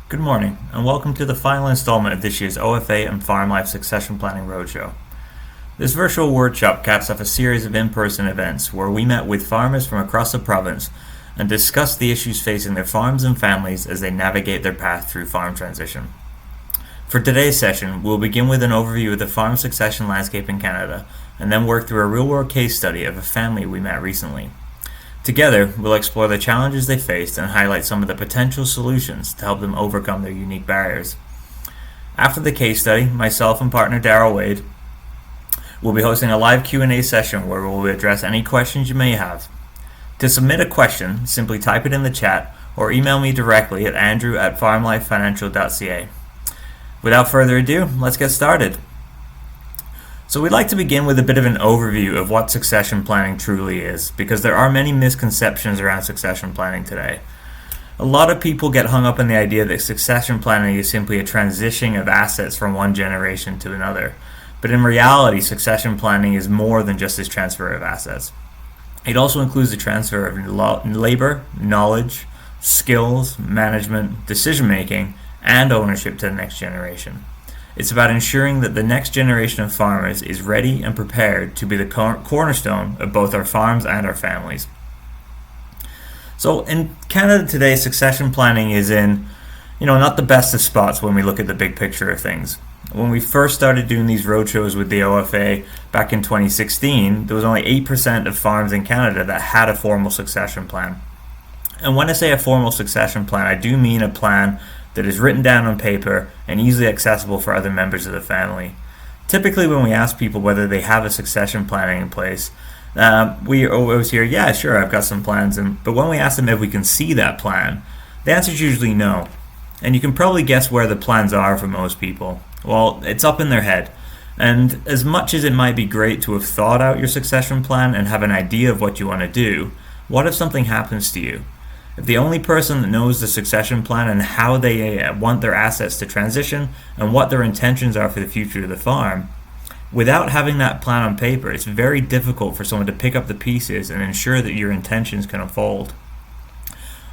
Good morning, and welcome to the final installment of this year's OFA and Farm Life Succession Planning Roadshow. This virtual workshop caps off a series of in-person events where we met with farmers from across the province and discussed the issues facing their farms and families as they navigate their path through farm transition. For today's session, we'll begin with an overview of the farm succession landscape in Canada, and then work through a real-world case study of a family we met recently. Together, we'll explore the challenges they faced and highlight some of the potential solutions to help them overcome their unique barriers. After the case study, myself and partner Daryl Wade will be hosting a live Q&A session where we will address any questions you may have. To submit a question, simply type it in the chat or email me directly at andrew@farmlifefinancial.ca. Without further ado, let's get started. So we'd like to begin with a bit of an overview of what succession planning truly is, because there are many misconceptions around succession planning today. A lot of people get hung up on the idea that succession planning is simply a transition of assets from one generation to another. But in reality, succession planning is more than just this transfer of assets. It also includes the transfer of labor, knowledge, skills, management, decision-making, and ownership to the next generation. It's about ensuring that the next generation of farmers is ready and prepared to be the cornerstone of both our farms and our families. So in Canada today, succession planning is in, not the best of spots when we look at the big picture of things. When we first started doing these roadshows with the OFA back in 2016, there was only 8% of farms in Canada that had a formal succession plan. And when I say a formal succession plan, I do mean a plan that is written down on paper and easily accessible for other members of the family. Typically, when we ask people whether they have a succession planning in place, we always hear, yeah, sure, I've got some plans. But when we ask them if we can see that plan, the answer is usually no. And you can probably guess where the plans are for most people. Well, it's up in their head. And as much as it might be great to have thought out your succession plan and have an idea of what you want to do, what if something happens to you? If the only person that knows the succession plan and how they want their assets to transition and what their intentions are for the future of the farm, without having that plan on paper, it's very difficult for someone to pick up the pieces and ensure that your intentions can unfold.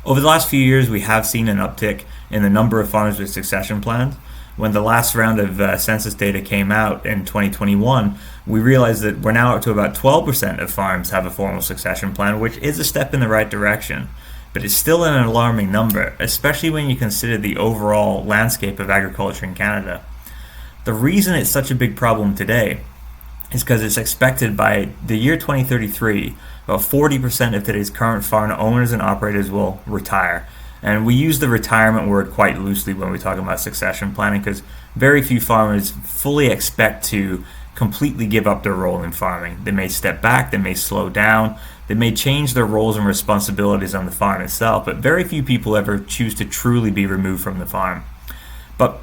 Over the last few years, we have seen an uptick in the number of farms with succession plans. When the last round of census data came out in 2021, we realized that we're now up to about 12% of farms have a formal succession plan, which is a step in the right direction. But it's still an alarming number, especially when you consider the overall landscape of agriculture in Canada. The reason it's such a big problem today is because it's expected by the year 2033, about 40% of today's current farm owners and operators will retire. And we use the retirement word quite loosely when we talk about succession planning, because very few farmers fully expect to completely give up their role in farming. They may step back, they may slow down, they may change their roles and responsibilities on the farm itself, but very few people ever choose to truly be removed from the farm. But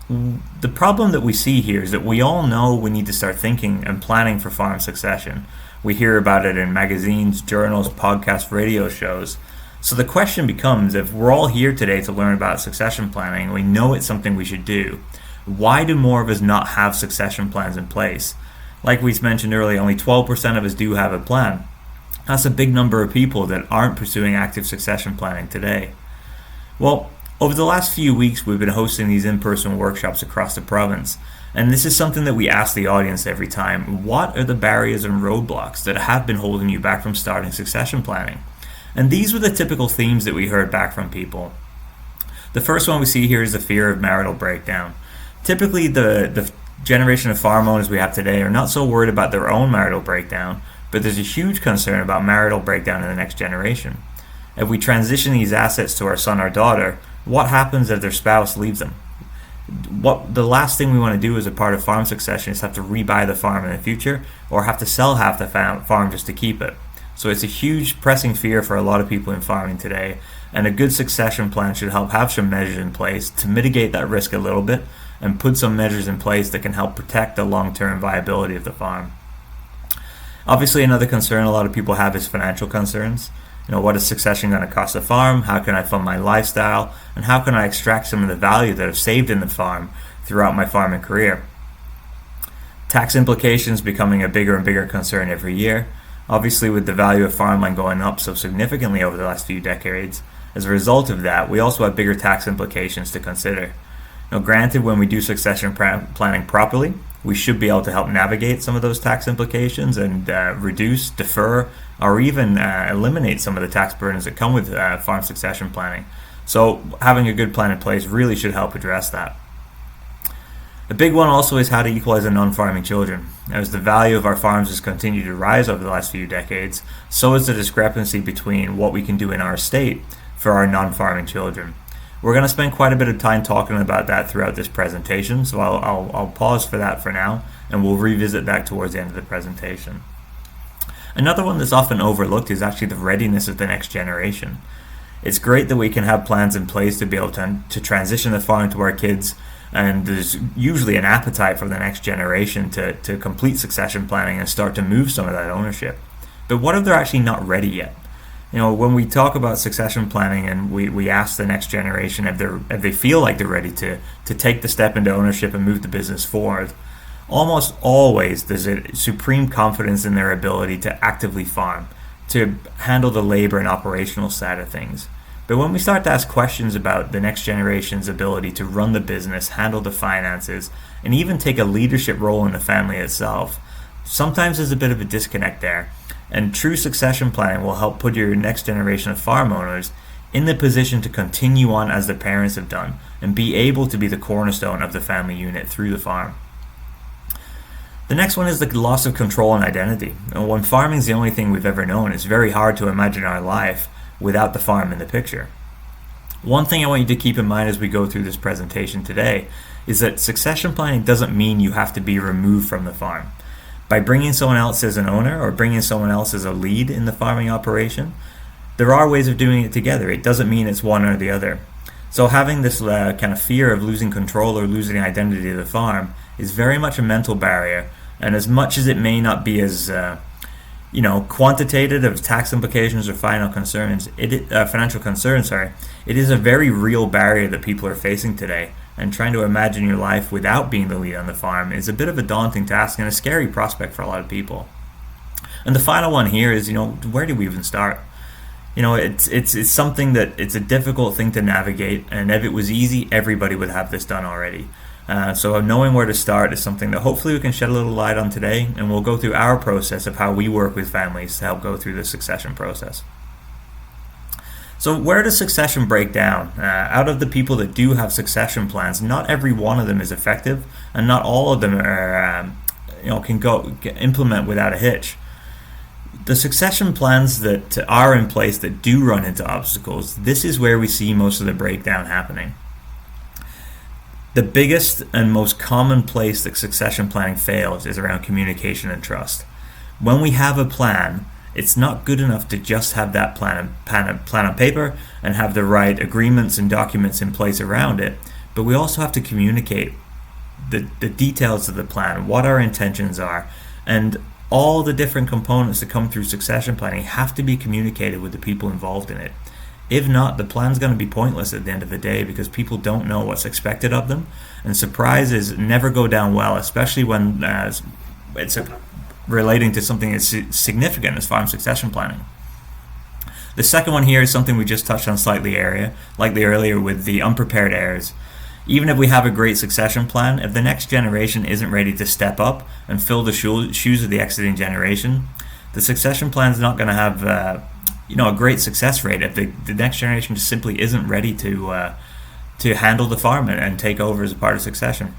the problem that we see here is that we all know we need to start thinking and planning for farm succession. We hear about it in magazines, journals, podcasts, radio shows. So the question becomes, if we're all here today to learn about succession planning, and we know it's something we should do, why do more of us not have succession plans in place? Like we mentioned earlier, only 12% of us do have a plan. That's a big number of people that aren't pursuing active succession planning today. Well, over the last few weeks, we've been hosting these in-person workshops across the province, and this is something that we ask the audience every time. What are the barriers and roadblocks that have been holding you back from starting succession planning? And these were the typical themes that we heard back from people. The first one we see here is the fear of marital breakdown. Typically, the generation of farm owners we have today are not so worried about their own marital breakdown, but there's a huge concern about marital breakdown in the next generation. If we transition these assets to our son or daughter, what happens if their spouse leaves them? The last thing we want to do as a part of farm succession is have to rebuy the farm in the future or have to sell half the farm just to keep it. So it's a huge pressing fear for a lot of people in farming today, and a good succession plan should help have some measures in place to mitigate that risk a little bit and put some measures in place that can help protect the long-term viability of the farm. Obviously, another concern a lot of people have is financial concerns. What is succession going to cost the farm? How can I fund my lifestyle? And how can I extract some of the value that I've saved in the farm throughout my farming career? Tax implications becoming a bigger and bigger concern every year. Obviously, with the value of farmland going up so significantly over the last few decades, As a result of that, we also have bigger tax implications to consider. Now, granted, when we do succession planning properly, we should be able to help navigate some of those tax implications and reduce, defer, or even eliminate some of the tax burdens that come with farm succession planning. So having a good plan in place really should help address that. A big one also is how to equalize our non-farming children. As the value of our farms has continued to rise over the last few decades, so is the discrepancy between what we can do in our estate for our non-farming children. We're going to spend quite a bit of time talking about that throughout this presentation, so I'll pause for that for now, and we'll revisit that towards the end of the presentation. Another one that's often overlooked is actually the readiness of the next generation. It's great that we can have plans in place to be able to transition the farm to our kids, and there's usually an appetite for the next generation to complete succession planning and start to move some of that ownership. But what if they're actually not ready yet? When we talk about succession planning and we ask the next generation if they feel like they're ready to take the step into ownership and move the business forward, almost always there's a supreme confidence in their ability to actively farm, to handle the labor and operational side of things. But when we start to ask questions about the next generation's ability to run the business, handle the finances, and even take a leadership role in the family itself, sometimes there's a bit of a disconnect there. And true succession planning will help put your next generation of farm owners in the position to continue on as their parents have done and be able to be the cornerstone of the family unit through the farm. The next one is the loss of control and identity. When farming is the only thing we've ever known, it's very hard to imagine our life without the farm in the picture. One thing I want you to keep in mind as we go through this presentation today is that succession planning doesn't mean you have to be removed from the farm. By bringing someone else as an owner or bringing someone else as a lead in the farming operation, there are ways of doing it together. It doesn't mean it's one or the other. So having this kind of fear of losing control or losing identity of the farm is very much a mental barrier. And as much as it may not be as quantitative of tax implications or financial concerns, it is a very real barrier that people are facing today. And trying to imagine your life without being the lead on the farm is a bit of a daunting task and a scary prospect for a lot of people. And the final one here is, where do we even start? It's something that it's a difficult thing to navigate, and if it was easy, everybody would have this done already. So knowing where to start is something that hopefully we can shed a little light on today, and we'll go through our process of how we work with families to help go through the succession process. So where does succession break down? Out of the people that do have succession plans, not every one of them is effective, and not all of them are, can implement without a hitch. The succession plans that are in place that do run into obstacles, this is where we see most of the breakdown happening. The biggest and most common place that succession planning fails is around communication and trust. When we have a plan, it's not good enough to just have that plan on paper and have the right agreements and documents in place around it, but we also have to communicate the details of the plan, what our intentions are, and all the different components that come through succession planning have to be communicated with the people involved in it. If not, the plan's going to be pointless at the end of the day because people don't know what's expected of them, and surprises never go down well, especially when it's relating to something as significant as farm succession planning. The second one here is something we just touched on slightly earlier with the unprepared heirs. Even if we have a great succession plan, if the next generation isn't ready to step up and fill the shoes of the exiting generation, the succession plan is not going to have a great success rate if the next generation just simply isn't ready to handle the farm and take over as a part of succession.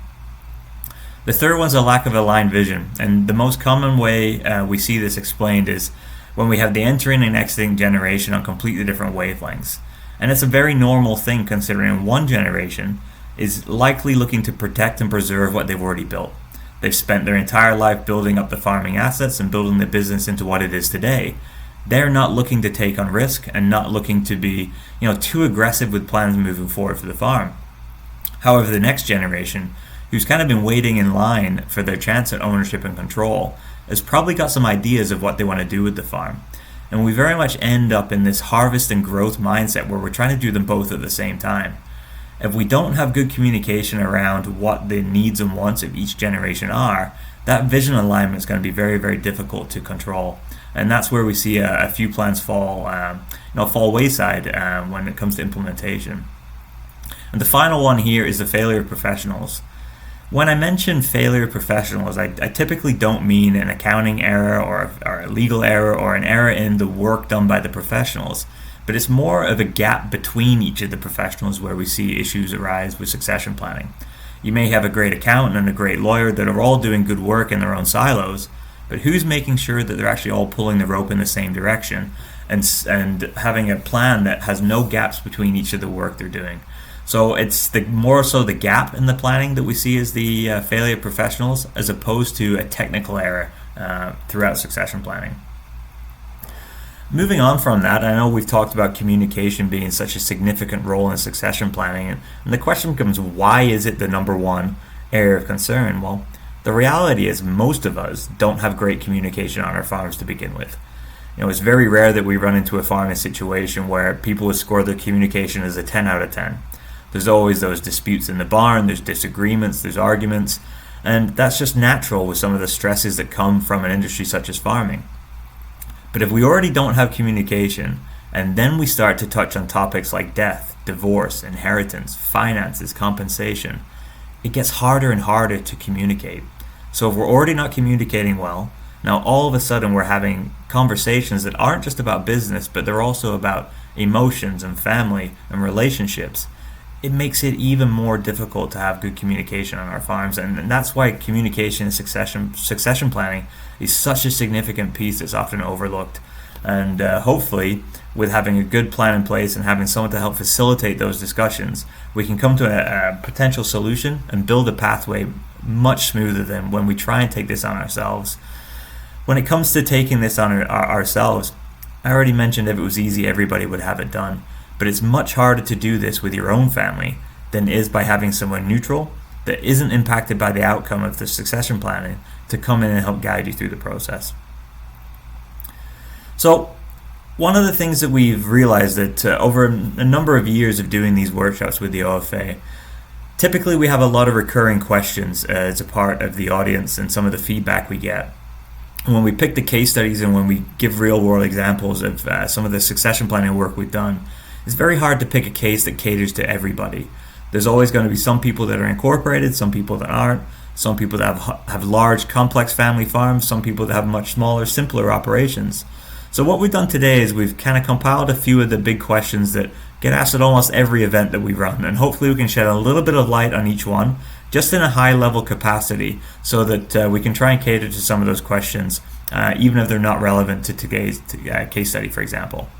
The third one's a lack of aligned vision, and the most common way we see this explained is when we have the entering and exiting generation on completely different wavelengths. And it's a very normal thing considering one generation is likely looking to protect and preserve what they've already built. They've spent their entire life building up the farming assets and building the business into what it is today. They're not looking to take on risk and not looking to be too aggressive with plans moving forward for the farm. However, the next generation, who's kind of been waiting in line for their chance at ownership and control, has probably got some ideas of what they want to do with the farm. And we very much end up in this harvest and growth mindset where we're trying to do them both at the same time. If we don't have good communication around what the needs and wants of each generation are, that vision alignment is going to be very, very difficult to control. and that's where we see a few plans fall wayside when it comes to implementation. And the final one here is the failure of professionals. When I mention failure of professionals, I typically don't mean an accounting error or a legal error or an error in the work done by the professionals, but it's more of a gap between each of the professionals where we see issues arise with succession planning. You may have a great accountant and a great lawyer that are all doing good work in their own silos, but who's making sure that they're actually all pulling the rope in the same direction and having a plan that has no gaps between each of the work they're doing? So it's more so the gap in the planning that we see as the failure of professionals, as opposed to a technical error throughout succession planning. Moving on from that, I know we've talked about communication being such a significant role in succession planning, and the question becomes, why is it the number one area of concern? Well, the reality is most of us don't have great communication on our farms to begin with. It's very rare that we run into a farming situation where people would score their communication as a 10 out of 10. There's always those disputes in the barn, there's disagreements, there's arguments, and that's just natural with some of the stresses that come from an industry such as farming. But if we already don't have communication, and then we start to touch on topics like death, divorce, inheritance, finances, compensation, it gets harder and harder to communicate. So if we're already not communicating well, now all of a sudden we're having conversations that aren't just about business, but they're also about emotions and family and relationships. It makes it even more difficult to have good communication on our farms, and that's why communication and succession planning is such a significant piece that's often overlooked. And hopefully, with having a good plan in place and having someone to help facilitate those discussions, we can come to a potential solution and build a pathway much smoother than when we try and take this on ourselves. When it comes to taking this on ourselves, I already mentioned if it was easy, everybody would have it done. But it's much harder to do this with your own family than it is by having someone neutral that isn't impacted by the outcome of the succession planning to come in and help guide you through the process. So one of the things that we've realized that over a number of years of doing these workshops with the OFA, typically we have a lot of recurring questions as a part of the audience and some of the feedback we get. When we pick the case studies and when we give real world examples of some of the succession planning work we've done, it's very hard to pick a case that caters to everybody. There's always going to be some people that are incorporated, some people that aren't, some people that have large, complex family farms, some people that have much smaller, simpler operations. So what we've done today is we've kind of compiled a few of the big questions that get asked at almost every event that we run, and hopefully we can shed a little bit of light on each one, just in a high-level capacity, so that we can try and cater to some of those questions, even if they're not relevant to today's case study, for example.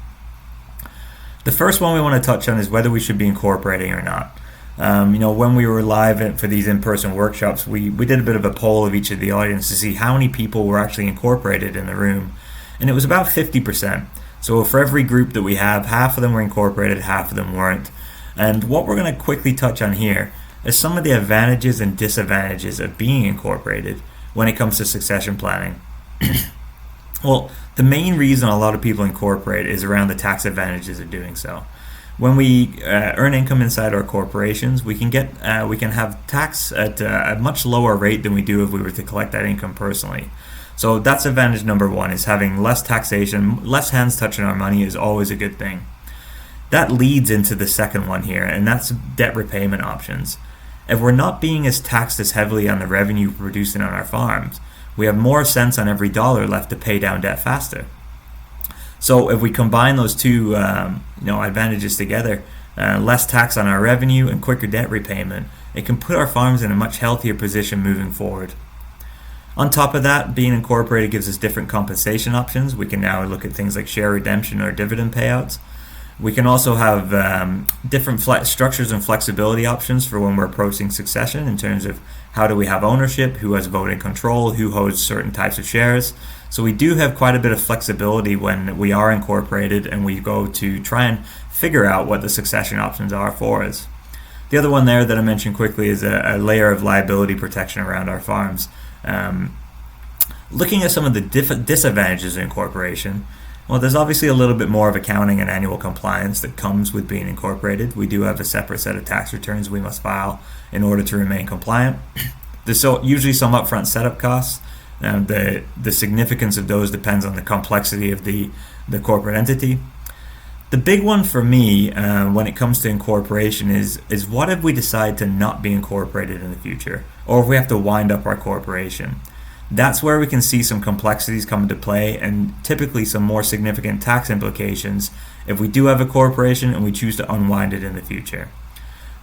The first one we want to touch on is whether we should be incorporating or not. When we were live for these in-person workshops, we did a bit of a poll of each of the audience to see how many people were actually incorporated in the room, and it was about 50%. So for every group that we have, half of them were incorporated, half of them weren't. And what we're going to quickly touch on here is some of the advantages and disadvantages of being incorporated when it comes to succession planning. Well, the main reason a lot of people incorporate is around the tax advantages of doing so. When we earn income inside our corporations, we can have tax at a much lower rate than we do if we were to collect that income personally. So that's advantage number one, is having less taxation, less hands touching our money is always a good thing. That leads into the second one here, and that's debt repayment options. If we're not being as taxed as heavily on the revenue we're producing on our farms, we have more cents on every dollar left to pay down debt faster. So if we combine those two advantages together, less tax on our revenue and quicker debt repayment, it can put our farms in a much healthier position moving forward. On top of that, being incorporated gives us different compensation options. We can now look at things like share redemption or dividend payouts. We can also have different structures and flexibility options for when we're approaching succession in terms of how do we have ownership, who has voting control, who holds certain types of shares. So we do have quite a bit of flexibility when we are incorporated and we go to try and figure out what the succession options are for us. The other one there that I mentioned quickly is a layer of liability protection around our farms. Looking at some of the disadvantages of incorporation, well, there's obviously a little bit more of accounting and annual compliance that comes with being incorporated. We do have a separate set of tax returns we must file in order to remain compliant. There's usually some upfront setup costs, The significance of those depends on the complexity of the corporate entity. The big one for me when it comes to incorporation is what if we decide to not be incorporated in the future, or if we have to wind up our corporation. That's where we can see some complexities come into play, and typically some more significant tax implications if we do have a corporation and we choose to unwind it in the future.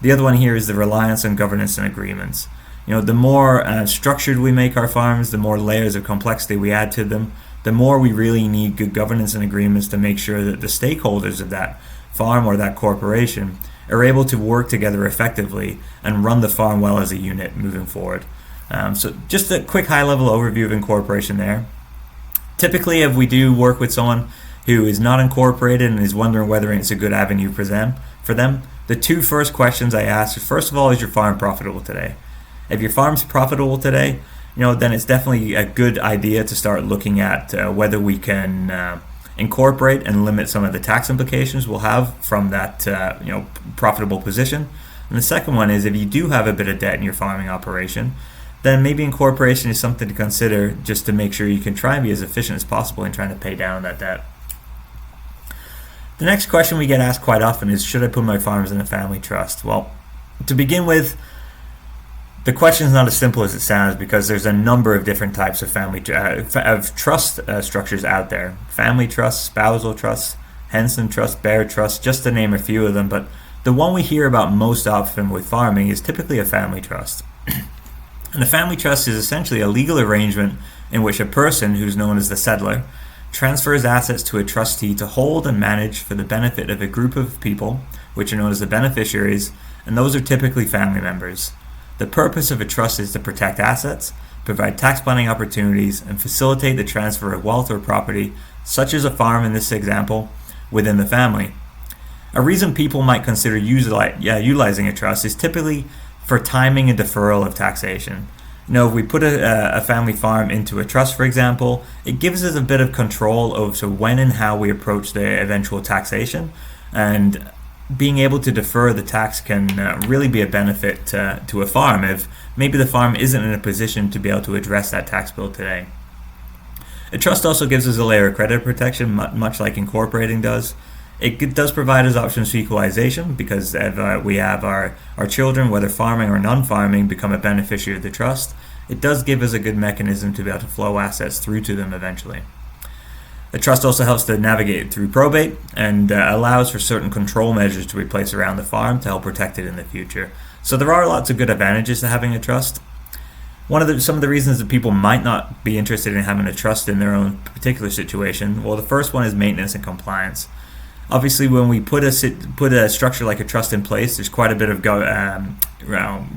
The other one here is the reliance on governance and agreements. The more structured we make our farms, the more layers of complexity we add to them, the more we really need good governance and agreements to make sure that the stakeholders of that farm or that corporation are able to work together effectively and run the farm well as a unit moving forward. So just a quick high-level overview of incorporation there. Typically, if we do work with someone who is not incorporated and is wondering whether it's a good avenue for them, the two first questions I ask is, first of all, is your farm profitable today? If your farm's profitable today, then it's definitely a good idea to start looking at whether we can incorporate and limit some of the tax implications we'll have from that profitable position. And the second one is, if you do have a bit of debt in your farming operation, then maybe incorporation is something to consider, just to make sure you can try and be as efficient as possible in trying to pay down that debt. The next question we get asked quite often is, should I put my farms in a family trust? Well, to begin with, the question is not as simple as it sounds, because there's a number of different types of trust structures out there. Family trusts, spousal trusts, Henson trust, Bear trust, just to name a few of them. But the one we hear about most often with farming is typically a family trust. And a family trust is essentially a legal arrangement in which a person, who's known as the settlor, transfers assets to a trustee to hold and manage for the benefit of a group of people, which are known as the beneficiaries, and those are typically family members. The purpose of a trust is to protect assets, provide tax planning opportunities, and facilitate the transfer of wealth or property, such as a farm in this example, within the family. A reason people might consider utilizing a trust is typically for timing and deferral of taxation. If we put a family farm into a trust, for example, it gives us a bit of control over when and how we approach the eventual taxation, and being able to defer the tax can really be a benefit to a farm if maybe the farm isn't in a position to be able to address that tax bill today. A trust also gives us a layer of credit protection, much like incorporating does. It does provide us options for equalization, because if we have our children, whether farming or non-farming, become a beneficiary of the trust, it does give us a good mechanism to be able to flow assets through to them eventually. The trust also helps to navigate through probate and allows for certain control measures to be placed around the farm to help protect it in the future. So there are lots of good advantages to having a trust. Some of the reasons that people might not be interested in having a trust in their own particular situation, well, the first one is maintenance and compliance. Obviously, when we put a structure like a trust in place, there's quite a bit of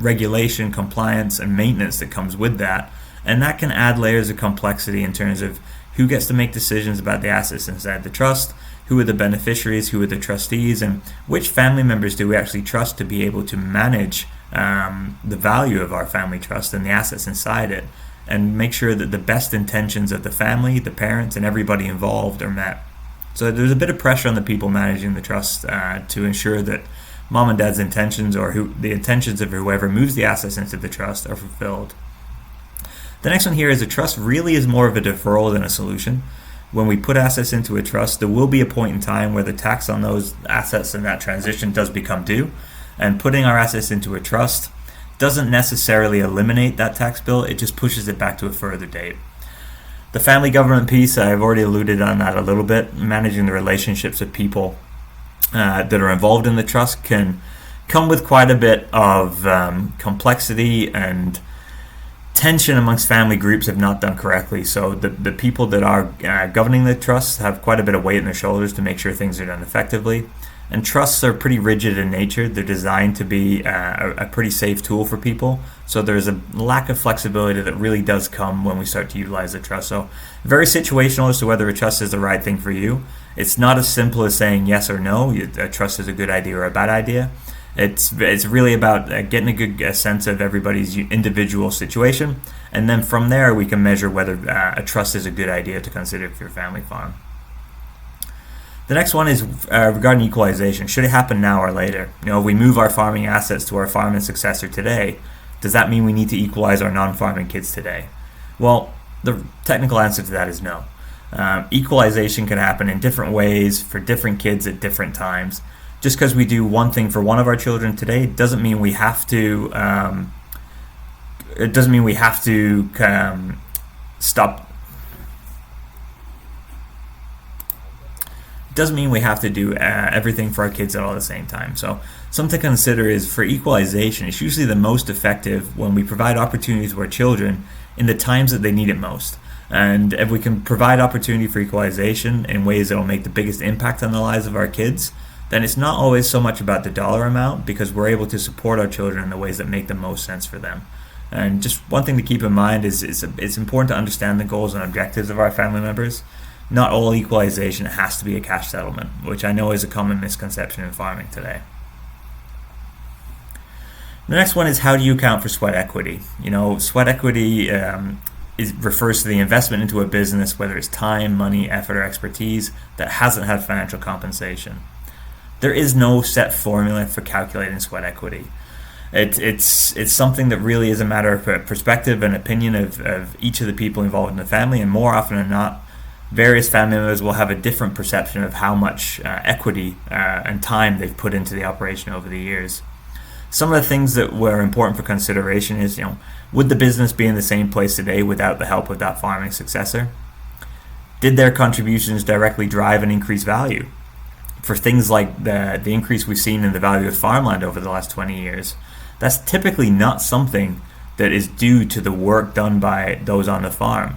regulation, compliance, and maintenance that comes with that, and that can add layers of complexity in terms of who gets to make decisions about the assets inside the trust, who are the beneficiaries, who are the trustees, and which family members do we actually trust to be able to manage the value of our family trust and the assets inside it, and make sure that the best intentions of the family, the parents, and everybody involved are met. So there's a bit of pressure on the people managing the trust to ensure that mom and dad's intentions, or the intentions of whoever moves the assets into the trust, are fulfilled. The next one here is a trust really is more of a deferral than a solution. When we put assets into a trust, there will be a point in time where the tax on those assets and that transition does become due, and putting our assets into a trust doesn't necessarily eliminate that tax bill, it just pushes it back to a further date. The family government piece, I've already alluded on that a little bit. Managing the relationships of people that are involved in the trust can come with quite a bit of complexity and tension amongst family groups if not done correctly. So the people that are governing the trusts have quite a bit of weight on their shoulders to make sure things are done effectively. And trusts are pretty rigid in nature. They're designed to be a pretty safe tool for people. So there's a lack of flexibility that really does come when we start to utilize the trust. So very situational as to whether a trust is the right thing for you. It's not as simple as saying yes or no, a trust is a good idea or a bad idea. It's really about getting a good sense of everybody's individual situation. And then from there, we can measure whether a trust is a good idea to consider for your family farm. The next one is regarding equalization. Should it happen now or later? If we move our farming assets to our farming successor today, does that mean we need to equalize our non-farming kids today? Well, The technical answer to that is no. Equalization can happen in different ways for different kids at different times. Just because we do one thing for one of our children today doesn't mean we have to. It doesn't mean we have to stop. It doesn't mean we have to do everything for our kids at all at the same time. So something to consider is for equalization, it's usually the most effective when we provide opportunities to our children in the times that they need it most. And if we can provide opportunity for equalization in ways that will make the biggest impact on the lives of our kids, then it's not always so much about the dollar amount, because we're able to support our children in the ways that make the most sense for them. And just one thing to keep in mind is it's important to understand the goals and objectives of our family members. Not all equalization has to be a cash settlement, which I know is a common misconception in farming today. The next one is, how do you account for sweat equity? Sweat equity refers to the investment into a business, whether it's time, money, effort, or expertise, that hasn't had financial compensation. There is no set formula for calculating sweat equity. It's something that really is a matter of perspective and opinion of each of the people involved in the family, and more often than not, various family members will have a different perception of how much equity and time they've put into the operation over the years. Some of the things that were important for consideration is, would the business be in the same place today without the help of that farming successor? Did their contributions directly drive an increased value? For things like the increase we've seen in the value of farmland over the last 20 years, that's typically not something that is due to the work done by those on the farm.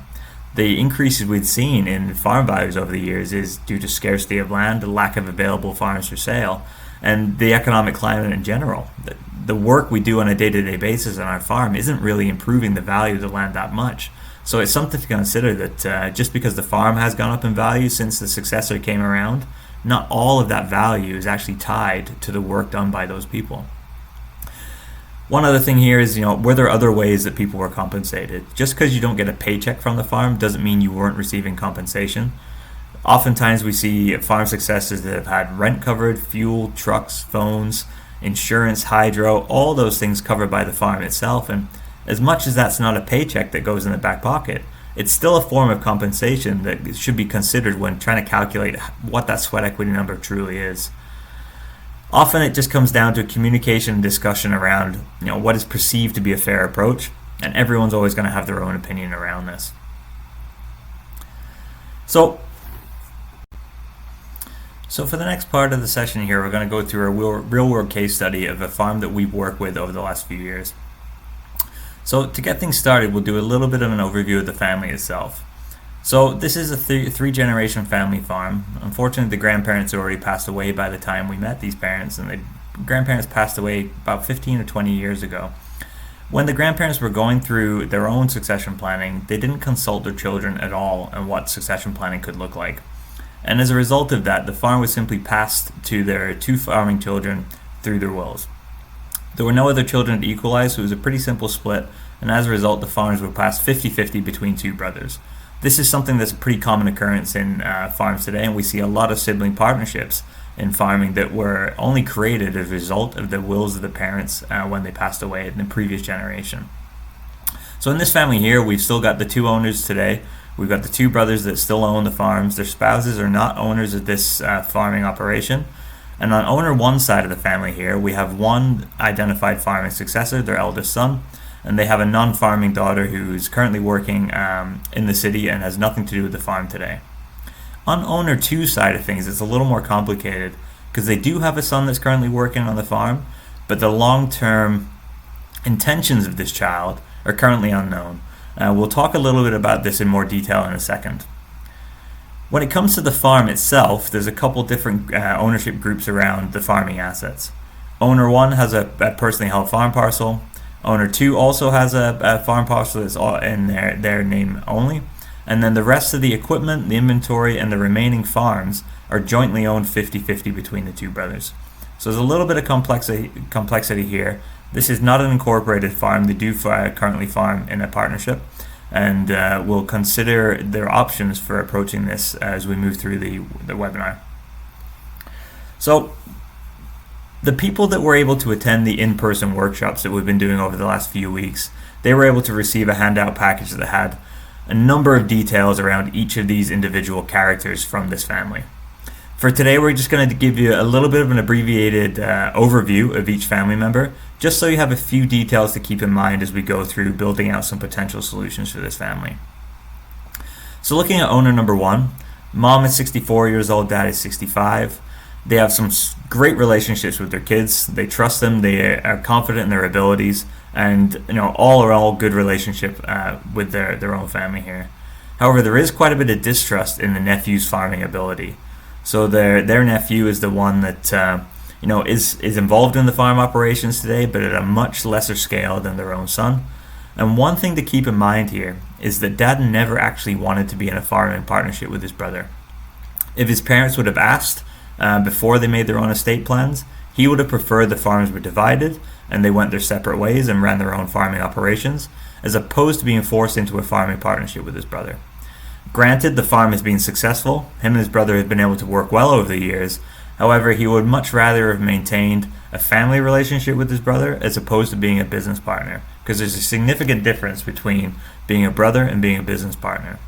The increases we've seen in farm values over the years is due to scarcity of land, the lack of available farms for sale, and the economic climate in general. The work we do on a day-to-day basis on our farm isn't really improving the value of the land that much. So it's something to consider that just because the farm has gone up in value since the successor came around, not all of that value is actually tied to the work done by those people. One other thing here is, were there other ways that people were compensated? Just because you don't get a paycheck from the farm doesn't mean you weren't receiving compensation. Oftentimes we see farm successors that have had rent covered, fuel, trucks, phones, insurance, hydro, all those things covered by the farm itself. And as much as that's not a paycheck that goes in the back pocket, it's still a form of compensation that should be considered when trying to calculate what that sweat equity number truly is. Often it just comes down to communication and discussion around what is perceived to be a fair approach, and everyone's always going to have their own opinion around this. So for the next part of the session here, we're going to go through a real-world case study of a farm that we've worked with over the last few years. So to get things started, we'll do a little bit of an overview of the family itself. So this is a three-generation family farm. Unfortunately, the grandparents already passed away by the time we met these parents, and the grandparents passed away about 15 or 20 years ago. When the grandparents were going through their own succession planning, they didn't consult their children at all on what succession planning could look like. And as a result of that, the farm was simply passed to their two farming children through their wills. There were no other children to equalize, so it was a pretty simple split, and as a result, the farms were passed 50-50 between two brothers. This is something that's a pretty common occurrence in farms today, and we see a lot of sibling partnerships in farming that were only created as a result of the wills of the parents when they passed away in the previous generation. So in this family here, we've still got the two owners today. We've got the two brothers that still own the farms. Their spouses are not owners of this farming operation. And on owner one side of the family here, we have one identified farming successor, their eldest son, and they have a non-farming daughter who's currently working in the city and has nothing to do with the farm today. On owner two side of things, it's a little more complicated because they do have a son that's currently working on the farm, but the long-term intentions of this child are currently unknown. We'll talk a little bit about this in more detail in a second. When it comes to the farm itself, there's a couple different ownership groups around the farming assets. Owner one has a personally held farm parcel. Owner 2 also has a farm parcel that's all in their name only. And then the rest of the equipment, the inventory, and the remaining farms are jointly owned 50-50 between the two brothers. So there's a little bit of complexity here. This is not an incorporated farm. They do currently farm in a partnership. And we'll consider their options for approaching this as we move through the webinar. So the people that were able to attend the in-person workshops that we've been doing over the last few weeks, they were able to receive a handout package that had a number of details around each of these individual characters from this family. For today, we're just going to give you a little bit of an abbreviated overview of each family member, just so you have a few details to keep in mind as we go through building out some potential solutions for this family. So looking at owner number 1, mom is 64 years old, dad is 65. They have some great relationships with their kids. They trust them, they are confident in their abilities, and all good relationship with their own family here. However, there is quite a bit of distrust in the nephew's farming ability. So their nephew is the one that is involved in the farm operations today, but at a much lesser scale than their own son. And one thing to keep in mind here is that dad never actually wanted to be in a farming partnership with his brother. If his parents would have asked before they made their own estate plans, he would have preferred the farms were divided and they went their separate ways and ran their own farming operations, as opposed to being forced into a farming partnership with his brother. Granted, the farm has been successful. Him and his brother have been able to work well over the years. However, he would much rather have maintained a family relationship with his brother as opposed to being a business partner, because there's a significant difference between being a brother and being a business partner.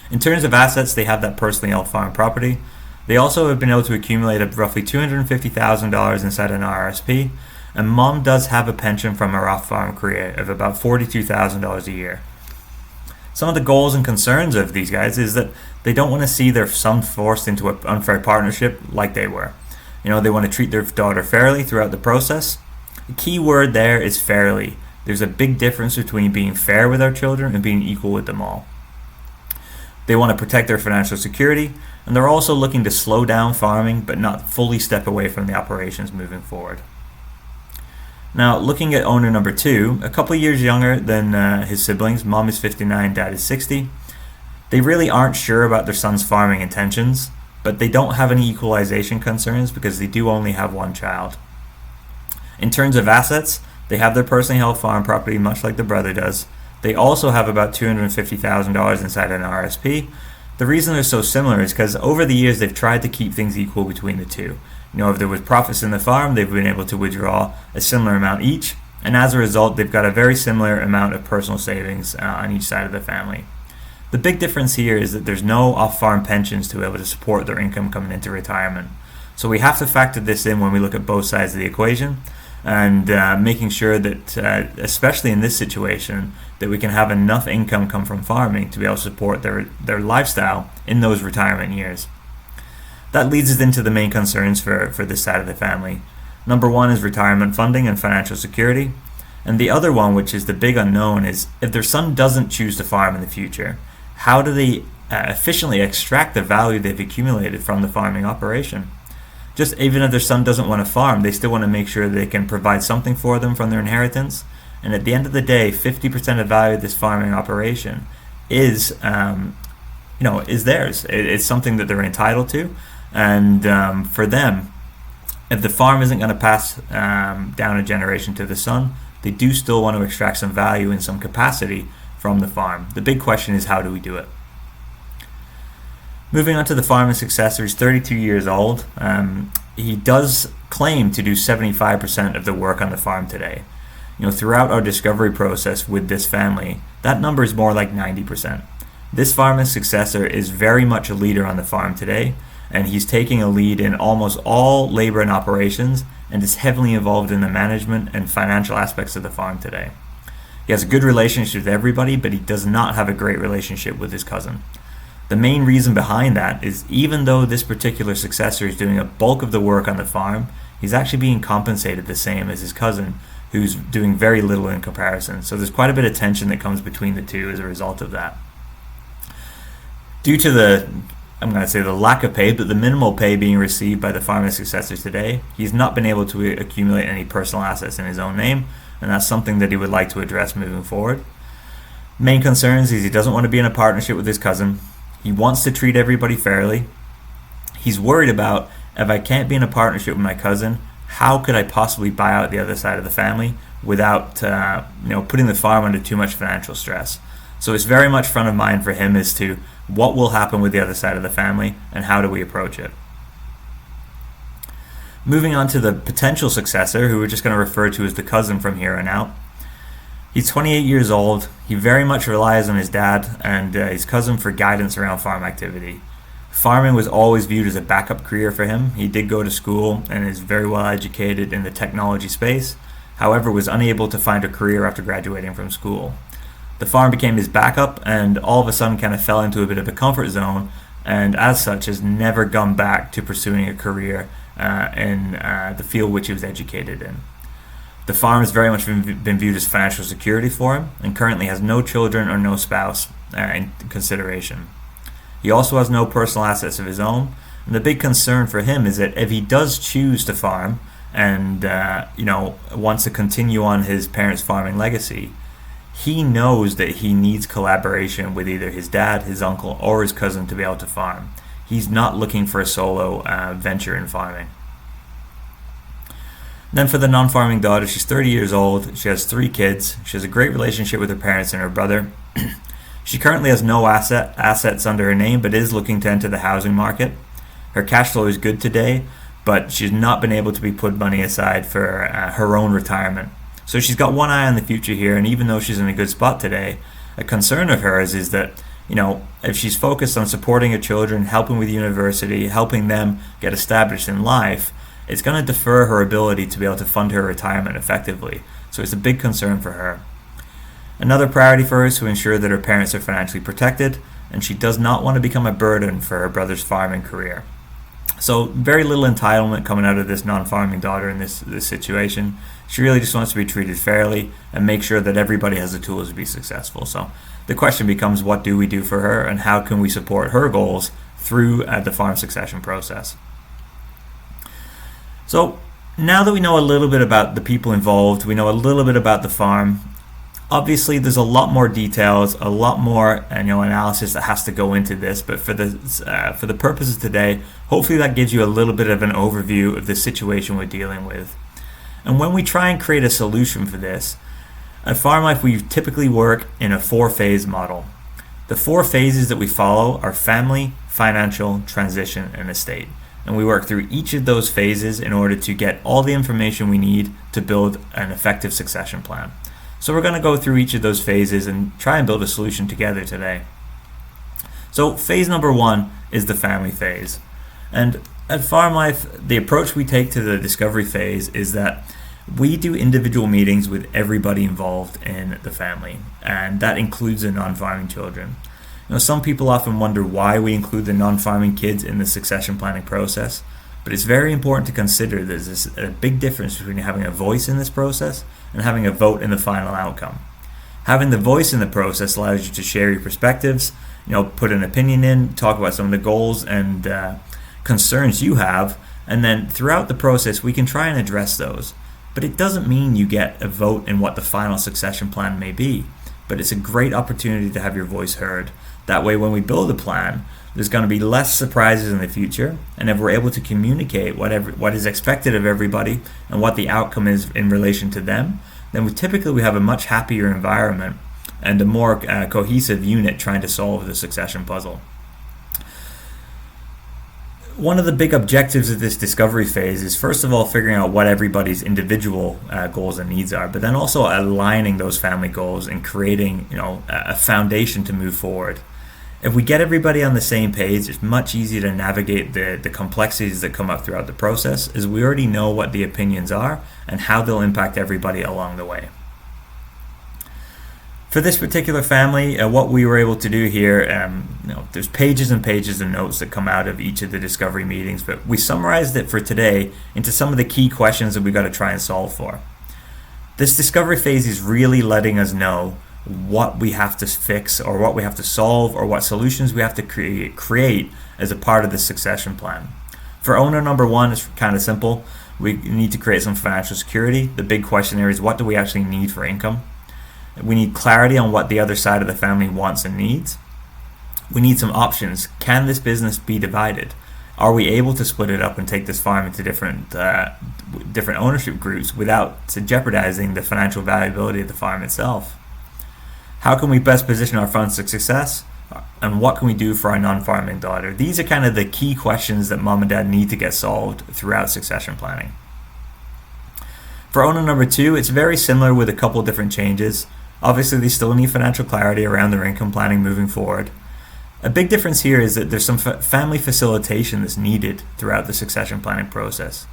In terms of assets, they have that personally held farm property. They also have been able to accumulate roughly $250,000 inside an RSP, and mom does have a pension from her off-farm career of about $42,000 a year. Some of the goals and concerns of these guys is that they don't want to see their son forced into an unfair partnership like they were. They want to treat their daughter fairly throughout the process. The key word there is fairly. There's a big difference between being fair with our children and being equal with them all. They want to protect their financial security, and they're also looking to slow down farming but not fully step away from the operations moving forward. Now, looking at owner number 2, a couple of years younger than his siblings, mom is 59, dad is 60. They really aren't sure about their son's farming intentions, but they don't have any equalization concerns because they do only have one child. In terms of assets, they have their personally held farm property much like the brother does. They also have about $250,000 inside an RSP. The reason they're so similar is because over the years they've tried to keep things equal between the two. If there was profits in the farm, they've been able to withdraw a similar amount each, and as a result, they've got a very similar amount of personal savings on each side of the family. The big difference here is that there's no off-farm pensions to be able to support their income coming into retirement. So we have to factor this in when we look at both sides of the equation, and making sure that, especially in this situation, that we can have enough income come from farming to be able to support their lifestyle in those retirement years. That leads us into the main concerns for this side of the family. Number 1 is retirement funding and financial security. And the other one, which is the big unknown, is if their son doesn't choose to farm in the future, how do they efficiently extract the value they've accumulated from the farming operation? Just even if their son doesn't want to farm, they still want to make sure they can provide something for them from their inheritance. And at the end of the day, 50% of value of this farming operation is theirs. It's something that they're entitled to. And for them, if the farm isn't going to pass down a generation to the son, they do still want to extract some value in some capacity from the farm. The big question is, how do we do it? Moving on to the farming successor, he's 32 years old. He does claim to do 75% of the work on the farm today. Throughout our discovery process with this family, that number is more like 90%. This farming successor is very much a leader on the farm today, and he's taking a lead in almost all labor and operations and is heavily involved in the management and financial aspects of the farm today. He has a good relationship with everybody, but he does not have a great relationship with his cousin. The main reason behind that is even though this particular successor is doing a bulk of the work on the farm, he's actually being compensated the same as his cousin, who's doing very little in comparison. So there's quite a bit of tension that comes between the two as a result of that. Due to the lack of pay, but the minimal pay being received by the farming successors today, he's not been able to accumulate any personal assets in his own name, and that's something that he would like to address moving forward. Main concerns is he doesn't want to be in a partnership with his cousin. He wants to treat everybody fairly. He's worried about, if I can't be in a partnership with my cousin, how could I possibly buy out the other side of the family without putting the farm under too much financial stress. So it's very much front of mind for him as to what will happen with the other side of the family and how do we approach it. Moving on to the potential successor, who we're just going to refer to as the cousin from here on out. He's 28 years old. He very much relies on his dad and his cousin for guidance around farm activity. Farming was always viewed as a backup career for him. He did go to school and is very well educated in the technology space, however was unable to find a career after graduating from school. The farm became his backup and all of a sudden kind of fell into a bit of a comfort zone, and as such has never gone back to pursuing a career in the field which he was educated in. The farm has very much been viewed as financial security for him and currently has no children or no spouse in consideration. He also has no personal assets of his own, and the big concern for him is that if he does choose to farm and wants to continue on his parents' farming legacy, he knows that he needs collaboration with either his dad, his uncle, or his cousin to be able to farm. He's not looking for a solo venture in farming. Then for the non-farming daughter, she's 30 years old, she has 3 kids, she has a great relationship with her parents and her brother. She currently has no assets under her name, but is looking to enter the housing market. Her cash flow is good today, but she's not been able to be put money aside for her own retirement. So she's got one eye on the future here, and even though she's in a good spot today, a concern of hers is that, if she's focused on supporting her children, helping with university, helping them get established in life, it's going to defer her ability to be able to fund her retirement effectively. So it's a big concern for her. Another priority for her is to ensure that her parents are financially protected, and she does not want to become a burden for her brother's farming career. So very little entitlement coming out of this non-farming daughter in this situation. She really just wants to be treated fairly and make sure that everybody has the tools to be successful. So the question becomes, what do we do for her, and how can we support her goals through the farm succession process? So now that we know a little bit about the people involved, we know a little bit about the farm. Obviously, there's a lot more details, a lot more analysis that has to go into this. But for the purposes today, hopefully that gives you a little bit of an overview of the situation we're dealing with. And when we try and create a solution for this, at Farm Life we typically work in a 4-phase model. The 4 phases that we follow are family, financial, transition, and estate. And we work through each of those phases in order to get all the information we need to build an effective succession plan. So we're going to go through each of those phases and try and build a solution together today. So phase number 1 is the family phase. And at Farm Life, the approach we take to the discovery phase is that we do individual meetings with everybody involved in the family, and that includes the non-farming children. Some people often wonder why we include the non-farming kids in the succession planning process, but it's very important to consider there's a big difference between having a voice in this process and having a vote in the final outcome. Having the voice in the process allows you to share your perspectives, put an opinion in, talk about some of the goals and concerns you have, and then throughout the process we can try and address those. But it doesn't mean you get a vote in what the final succession plan may be, but it's a great opportunity to have your voice heard. That way when we build a plan, there's going to be less surprises in the future, and if we're able to communicate what is expected of everybody and what the outcome is in relation to them, then we have a much happier environment and a more cohesive unit trying to solve the succession puzzle. One of the big objectives of this discovery phase is first of all figuring out what everybody's individual goals and needs are, but then also aligning those family goals and creating a foundation to move forward. If we get everybody on the same page, it's much easier to navigate the complexities that come up throughout the process, as we already know what the opinions are and how they'll impact everybody along the way. For this particular family, what we were able to do here, there's pages and pages of notes that come out of each of the discovery meetings, but we summarized it for today into some of the key questions that we've got to try and solve for. This discovery phase is really letting us know what we have to fix or what we have to solve or what solutions we have to create as a part of the succession plan. For owner number 1, it's kind of simple. We need to create some financial security. The big question there is, what do we actually need for income? We need clarity on what the other side of the family wants and needs. We need some options. Can this business be divided? Are we able to split it up and take this farm into different ownership groups without jeopardizing the financial valuability of the farm itself? How can we best position our funds for success? And what can we do for our non-farming daughter? These are kind of the key questions that mom and dad need to get solved throughout succession planning. For owner number 2, it's very similar with a couple different changes. Obviously, they still need financial clarity around their income planning moving forward. A big difference here is that there's some family facilitation that's needed throughout the succession planning process.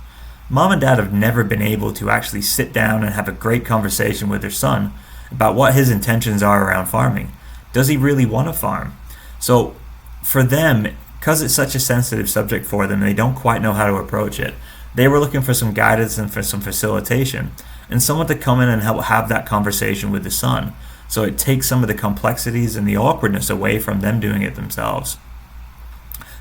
Mom and dad have never been able to actually sit down and have a great conversation with their son about what his intentions are around farming. Does he really want to farm? So for them, because it's such a sensitive subject for them, they don't quite know how to approach it. They were looking for some guidance and for some facilitation and someone to come in and help have that conversation with the son. So it takes some of the complexities and the awkwardness away from them doing it themselves.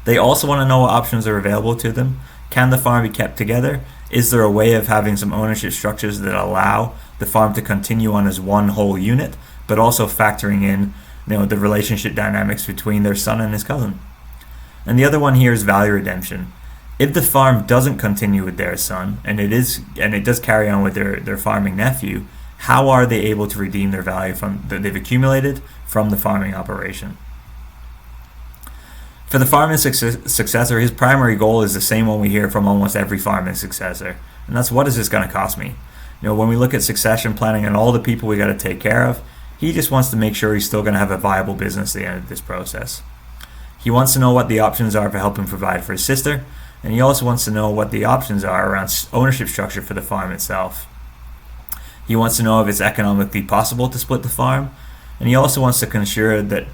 They also want to know what options are available to them. Can the farm be kept together? Is there a way of having some ownership structures that allow the farm to continue on as one whole unit, but also factoring in, the relationship dynamics between their son and his cousin? And the other one here is value redemption. If the farm doesn't continue with their son, and it does carry on with their farming nephew, how are they able to redeem their value that they've accumulated from the farming operation? For the farming successor, his primary goal is the same one we hear from almost every farming successor, and that's, what is this going to cost me? When we look at succession planning and all the people we got to take care of, he just wants to make sure he's still going to have a viable business at the end of this process. He wants to know what the options are for helping provide for his sister, and he also wants to know what the options are around ownership structure for the farm itself. He wants to know if it's economically possible to split the farm, and he also wants to ensure that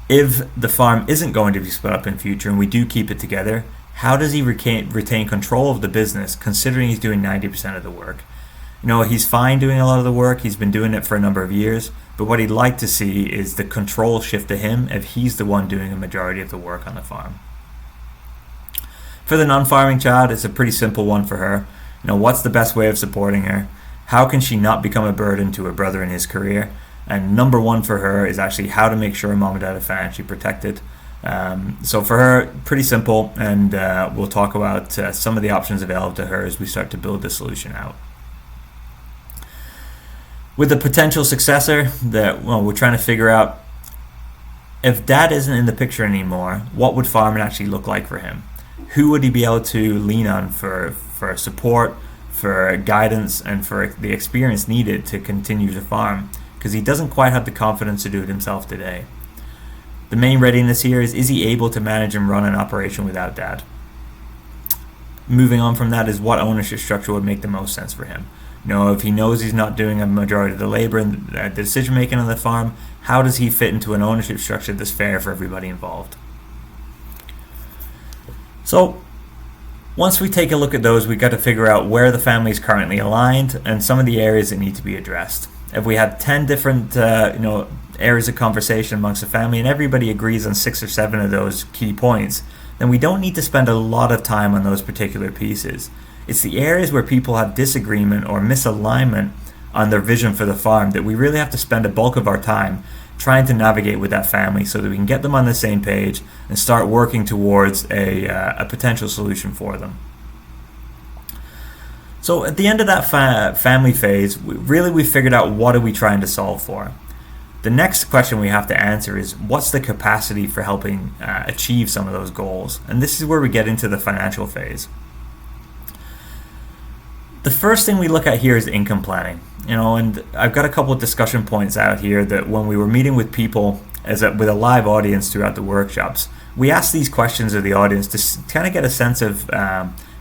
if the farm isn't going to be split up in future and we do keep it together, how does he retain control of the business, considering he's doing 90% of the work? He's fine doing a lot of the work, he's been doing it for a number of years, but what he'd like to see is the control shift to him if he's the one doing a majority of the work on the farm. For the non-farming child, it's a pretty simple one for her. What's the best way of supporting her? How can she not become a burden to her brother in his career? And number one for her is actually how to make sure mom and dad are financially protected. So for her, pretty simple, and we'll talk about some of the options available to her as we start to build the solution out. With the potential successor, we're trying to figure out, if dad isn't in the picture anymore, what would farming actually look like for him? Who would he be able to lean on for support, for guidance, and for the experience needed to continue to farm? Because he doesn't quite have the confidence to do it himself today. The main readiness here is he able to manage and run an operation without dad? Moving on from that is, what ownership structure would make the most sense for him? If he knows he's not doing a majority of the labor and the decision making on the farm, how does he fit into an ownership structure that's fair for everybody involved? So once we take a look at those, we've got to figure out where the family is currently aligned and some of the areas that need to be addressed. If we have 10 different areas of conversation amongst the family and everybody agrees on 6 or 7 of those key points, then we don't need to spend a lot of time on those particular pieces. It's the areas where people have disagreement or misalignment on their vision for the farm that we really have to spend a bulk of our time trying to navigate with that family so that we can get them on the same page and start working towards a potential solution for them. So at the end of that family phase, we figured out what are we trying to solve for. The next question we have to answer is, what's the capacity for helping achieve some of those goals? And this is where we get into the financial phase. The first thing we look at here is income planning. And I've got a couple of discussion points out here that when we were meeting with people with a live audience throughout the workshops, we asked these questions of the audience to kind of get a sense of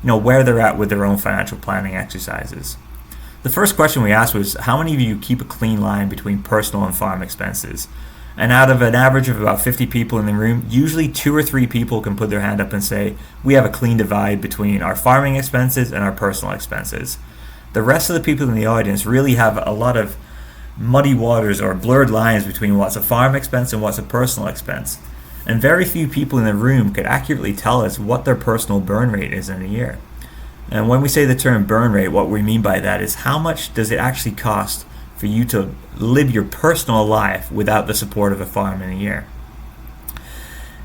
where they're at with their own financial planning exercises. The first question we asked was, how many of you keep a clean line between personal and farm expenses? And out of an average of about 50 people in the room, usually 2 or 3 people can put their hand up and say, we have a clean divide between our farming expenses and our personal expenses. The rest of the people in the audience really have a lot of muddy waters or blurred lines between what's a farm expense and what's a personal expense. And very few people in the room could accurately tell us what their personal burn rate is in a year. And when we say the term burn rate, what we mean by that is, how much does it actually cost for you to live your personal life without the support of a farm in a year?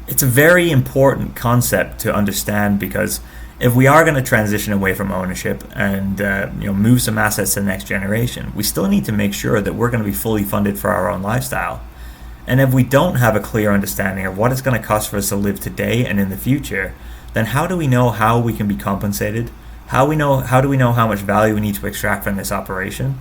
It's a very important concept to understand, because if we are going to transition away from ownership and move some assets to the next generation, we still need to make sure that we're going to be fully funded for our own lifestyle. And if we don't have a clear understanding of what it's going to cost for us to live today and in the future, then how do we know how we can be compensated? How do we know how much value we need to extract from this operation?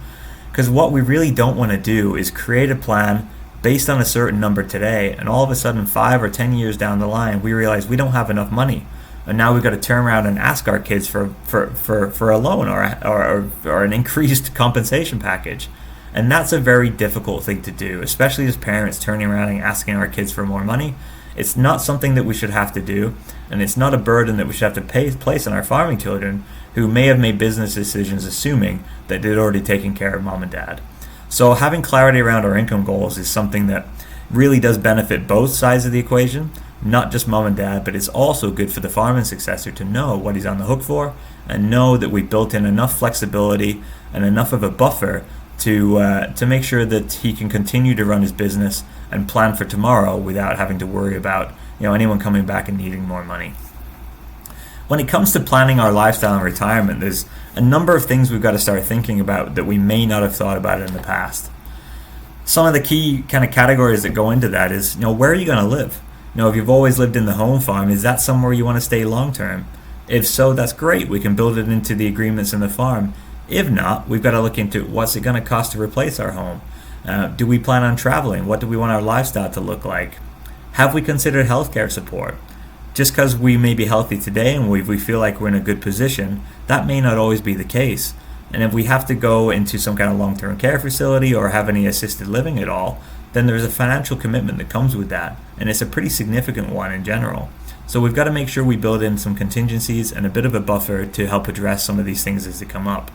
Because what we really don't want to do is create a plan based on a certain number today, and all of a sudden 5 or 10 years down the line we realize we don't have enough money, and now we've got to turn around and ask our kids for a loan or an increased compensation package. And that's a very difficult thing to do, especially as parents turning around and asking our kids for more money. It's not something that we should have to do, and it's not a burden that we should have to place on our farming children who may have made business decisions assuming that they'd already taken care of mom and dad. So having clarity around our income goals is something that really does benefit both sides of the equation, not just mom and dad, but it's also good for the farming successor to know what he's on the hook for and know that we built in enough flexibility and enough of a buffer to make sure that he can continue to run his business and plan for tomorrow without having to worry about anyone coming back and needing more money. When it comes to planning our lifestyle and retirement, there's a number of things we've got to start thinking about that we may not have thought about in the past. Some of the key kind of categories that go into that is, where are you going to live? If you've always lived in the home farm, is that somewhere you want to stay long term? If so, that's great. We can build it into the agreements in the farm. If not, we've got to look into what's it going to cost to replace our home. Do we plan on traveling? What do we want our lifestyle to look like? Have we considered healthcare support? Just because we may be healthy today and we feel like we're in a good position, that may not always be the case. And if we have to go into some kind of long-term care facility or have any assisted living at all, then there's a financial commitment that comes with that, and it's a pretty significant one in general. So we've got to make sure we build in some contingencies and a bit of a buffer to help address some of these things as they come up.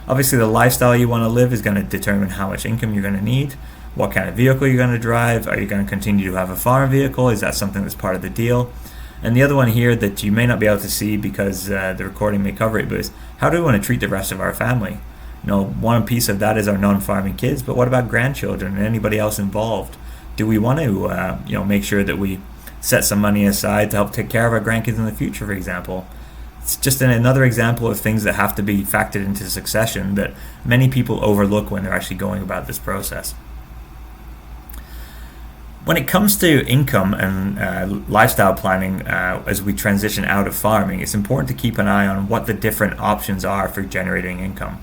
Obviously, the lifestyle you want to live is going to determine how much income you're going to need, what kind of vehicle you're going to drive. Are you going to continue to have a farm vehicle? Is that something that's part of the deal? And the other one here that you may not be able to see because the recording may cover it, but is how do we want to treat the rest of our family? One piece of that is our non-farming kids, but what about grandchildren and anybody else involved? Do we want to make sure that we set some money aside to help take care of our grandkids in the future, for example? It's just another example of things that have to be factored into succession that many people overlook when they're actually going about this process. When it comes to income and lifestyle planning as we transition out of farming, it's important to keep an eye on what the different options are for generating income.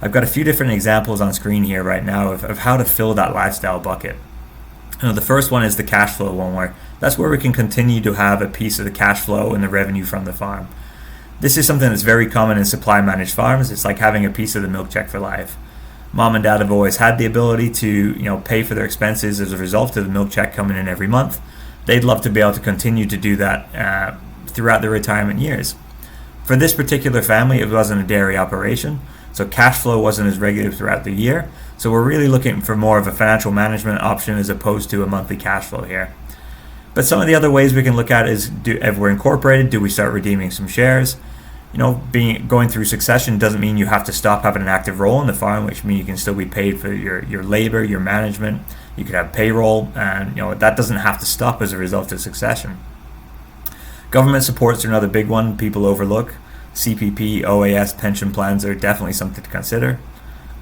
I've got a few different examples on screen here right now of how to fill that lifestyle bucket. The first one is the cash flow one, where that's where we can continue to have a piece of the cash flow and the revenue from the farm. This is something that's very common in supply managed farms. It's like having a piece of the milk check for life. Mom and dad have always had the ability to pay for their expenses as a result of the milk check coming in every month. They'd love to be able to continue to do that throughout their retirement years. For this particular family, it wasn't a dairy operation, so cash flow wasn't as regular throughout the year. So we're really looking for more of a financial management option as opposed to a monthly cash flow here. But some of the other ways we can look at is, if we're incorporated, do we start redeeming some shares? Going through succession doesn't mean you have to stop having an active role in the farm, which means you can still be paid for your labor, your management. You could have payroll, and that doesn't have to stop as a result of succession. Government supports are another big one people overlook. CPP, OAS, pension plans are definitely something to consider.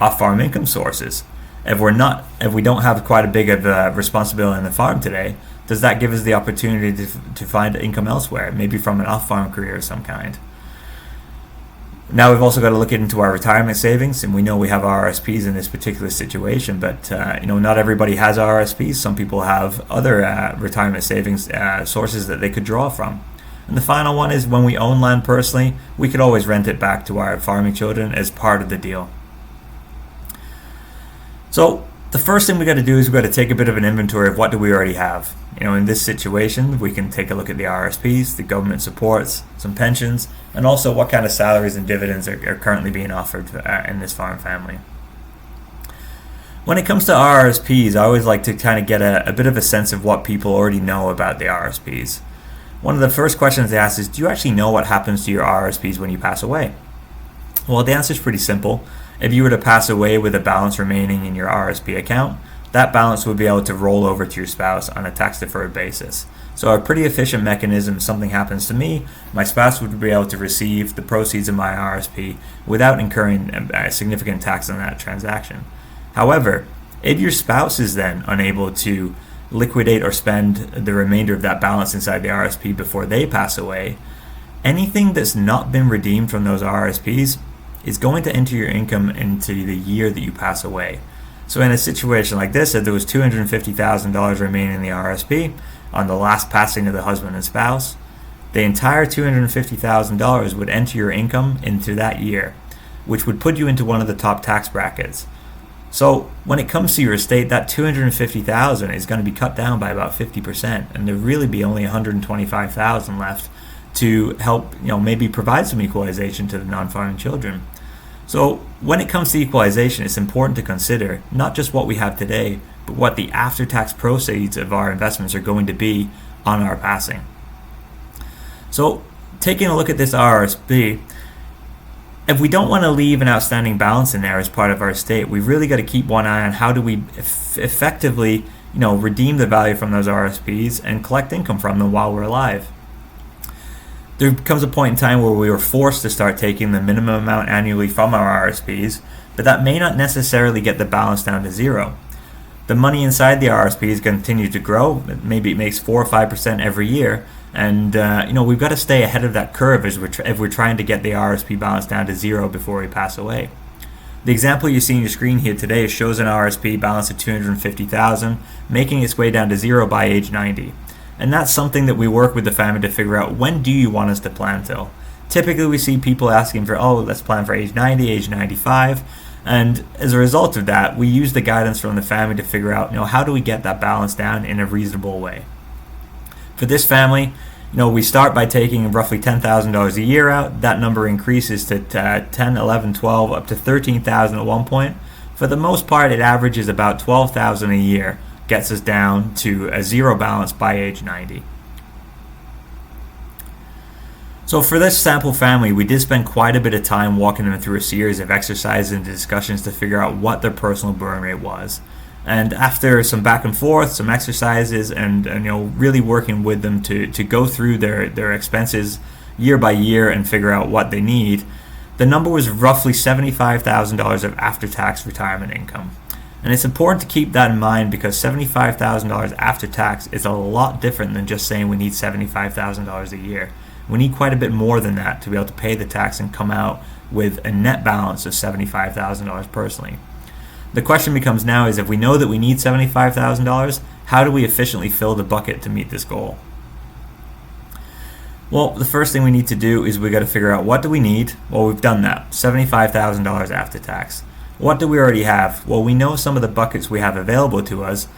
Off-farm income sources. If we don't have quite a big of a responsibility in the farm today, does that give us the opportunity to find income elsewhere, maybe from an off-farm career of some kind? Now we've also got to look into our retirement savings, and we know we have RRSPs in this particular situation, but not everybody has RRSPs. Some people have other retirement savings sources that they could draw from. And the final one is, when we own land personally, we could always rent it back to our farming children as part of the deal. So the first thing we got to do is we got to take a bit of an inventory of what do we already have. In this situation, we can take a look at the RSPs, the government supports, some pensions, and also what kind of salaries and dividends are currently being offered in this farm family. When it comes to RRSPs, I always like to kind of get a bit of a sense of what people already know about the RSPs. One of the first questions they ask is, do you actually know what happens to your RSPs when you pass away? Well, the answer is pretty simple. If you were to pass away with a balance remaining in your RSP account, that balance would be able to roll over to your spouse on a tax-deferred basis. So a pretty efficient mechanism. If something happens to me, my spouse would be able to receive the proceeds of my RSP without incurring significant tax on that transaction. However, if your spouse is then unable to liquidate or spend the remainder of that balance inside the RSP before they pass away, anything that's not been redeemed from those RSPs is going to enter your income into the year that you pass away. So in a situation like this, if there was $250,000 remaining in the RSP on the last passing of the husband and spouse, the entire $250,000 would enter your income into that year, which would put you into one of the top tax brackets. So when it comes to your estate, that $250,000 is going to be cut down by about 50%, and there'll really be only $125,000 left to help, maybe provide some equalization to the non-farming children. So when it comes to equalization, it's important to consider not just what we have today, but what the after-tax proceeds of our investments are going to be on our passing. So taking a look at this RSP, if we don't want to leave an outstanding balance in there as part of our estate, we've really got to keep one eye on how do we effectively, redeem the value from those RSPs and collect income from them while we're alive. There comes a point in time where we were forced to start taking the minimum amount annually from our RSPs, but that may not necessarily get the balance down to zero. The money inside the RSPs continue to grow. Maybe it makes 4 or 5% every year, and we've got to stay ahead of that curve if we're trying to get the RSP balance down to zero before we pass away. The example you see on your screen here today shows an RSP balance of $250,000, making its way down to zero by age 90. And that's something that we work with the family to figure out, when do you want us to plan till? Typically we see people asking for, let's plan for age 90, age 95. And as a result of that, we use the guidance from the family to figure out, how do we get that balance down in a reasonable way? For this family, we start by taking roughly $10,000 a year out. That number increases to 10, 11, 12, up to $13,000 at one point. For the most part, it averages about $12,000 a year, gets us down to a zero balance by age 90. So for this sample family, we did spend quite a bit of time walking them through a series of exercises and discussions to figure out what their personal burn rate was. And after some back and forth, some exercises, and really working with them to go through their expenses year by year and figure out what they need, the number was roughly $75,000 of after-tax retirement income. And it's important to keep that in mind, because $75,000 after tax is a lot different than just saying we need $75,000 a year. We need quite a bit more than that to be able to pay the tax and come out with a net balance of $75,000 personally. The question becomes now is, if we know that we need $75,000, how do we efficiently fill the bucket to meet this goal? Well, the first thing we need to do is we got to figure out, what do we need? Well, we've done that, $75,000 after tax. What do we already have? Well, we know some of the buckets we have available to us,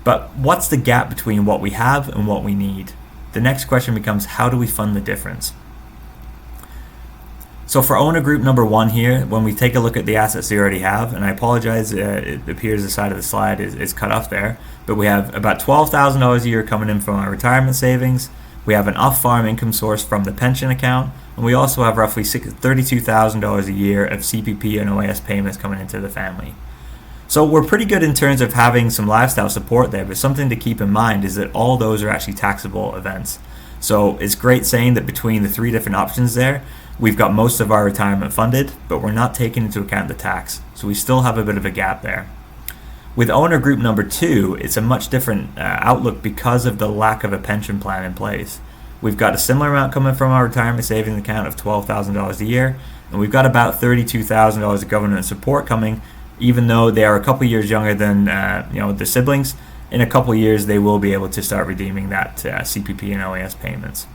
but what's the gap between what we have and what we need? The next question becomes, how do we fund the difference? So for owner group number 1 here, when we take a look at the assets they already have, and I apologize, it appears the side of the slide is cut off there, but we have about $12,000 a year coming in from our retirement savings. We have an off-farm income source from the pension account, and we also have roughly $32,000 a year of CPP and OAS payments coming into the family. So we're pretty good in terms of having some lifestyle support there, but something to keep in mind is that all those are actually taxable events. So it's great saying that between the 3 different options there, we've got most of our retirement funded, but we're not taking into account the tax. So we still have a bit of a gap there. With owner group number 2, it's a much different outlook because of the lack of a pension plan in place. We've got a similar amount coming from our retirement savings account of $12,000 a year, and we've got about $32,000 of government support coming, even though they are a couple years younger than the siblings. In a couple years, they will be able to start redeeming that CPP and OAS payments.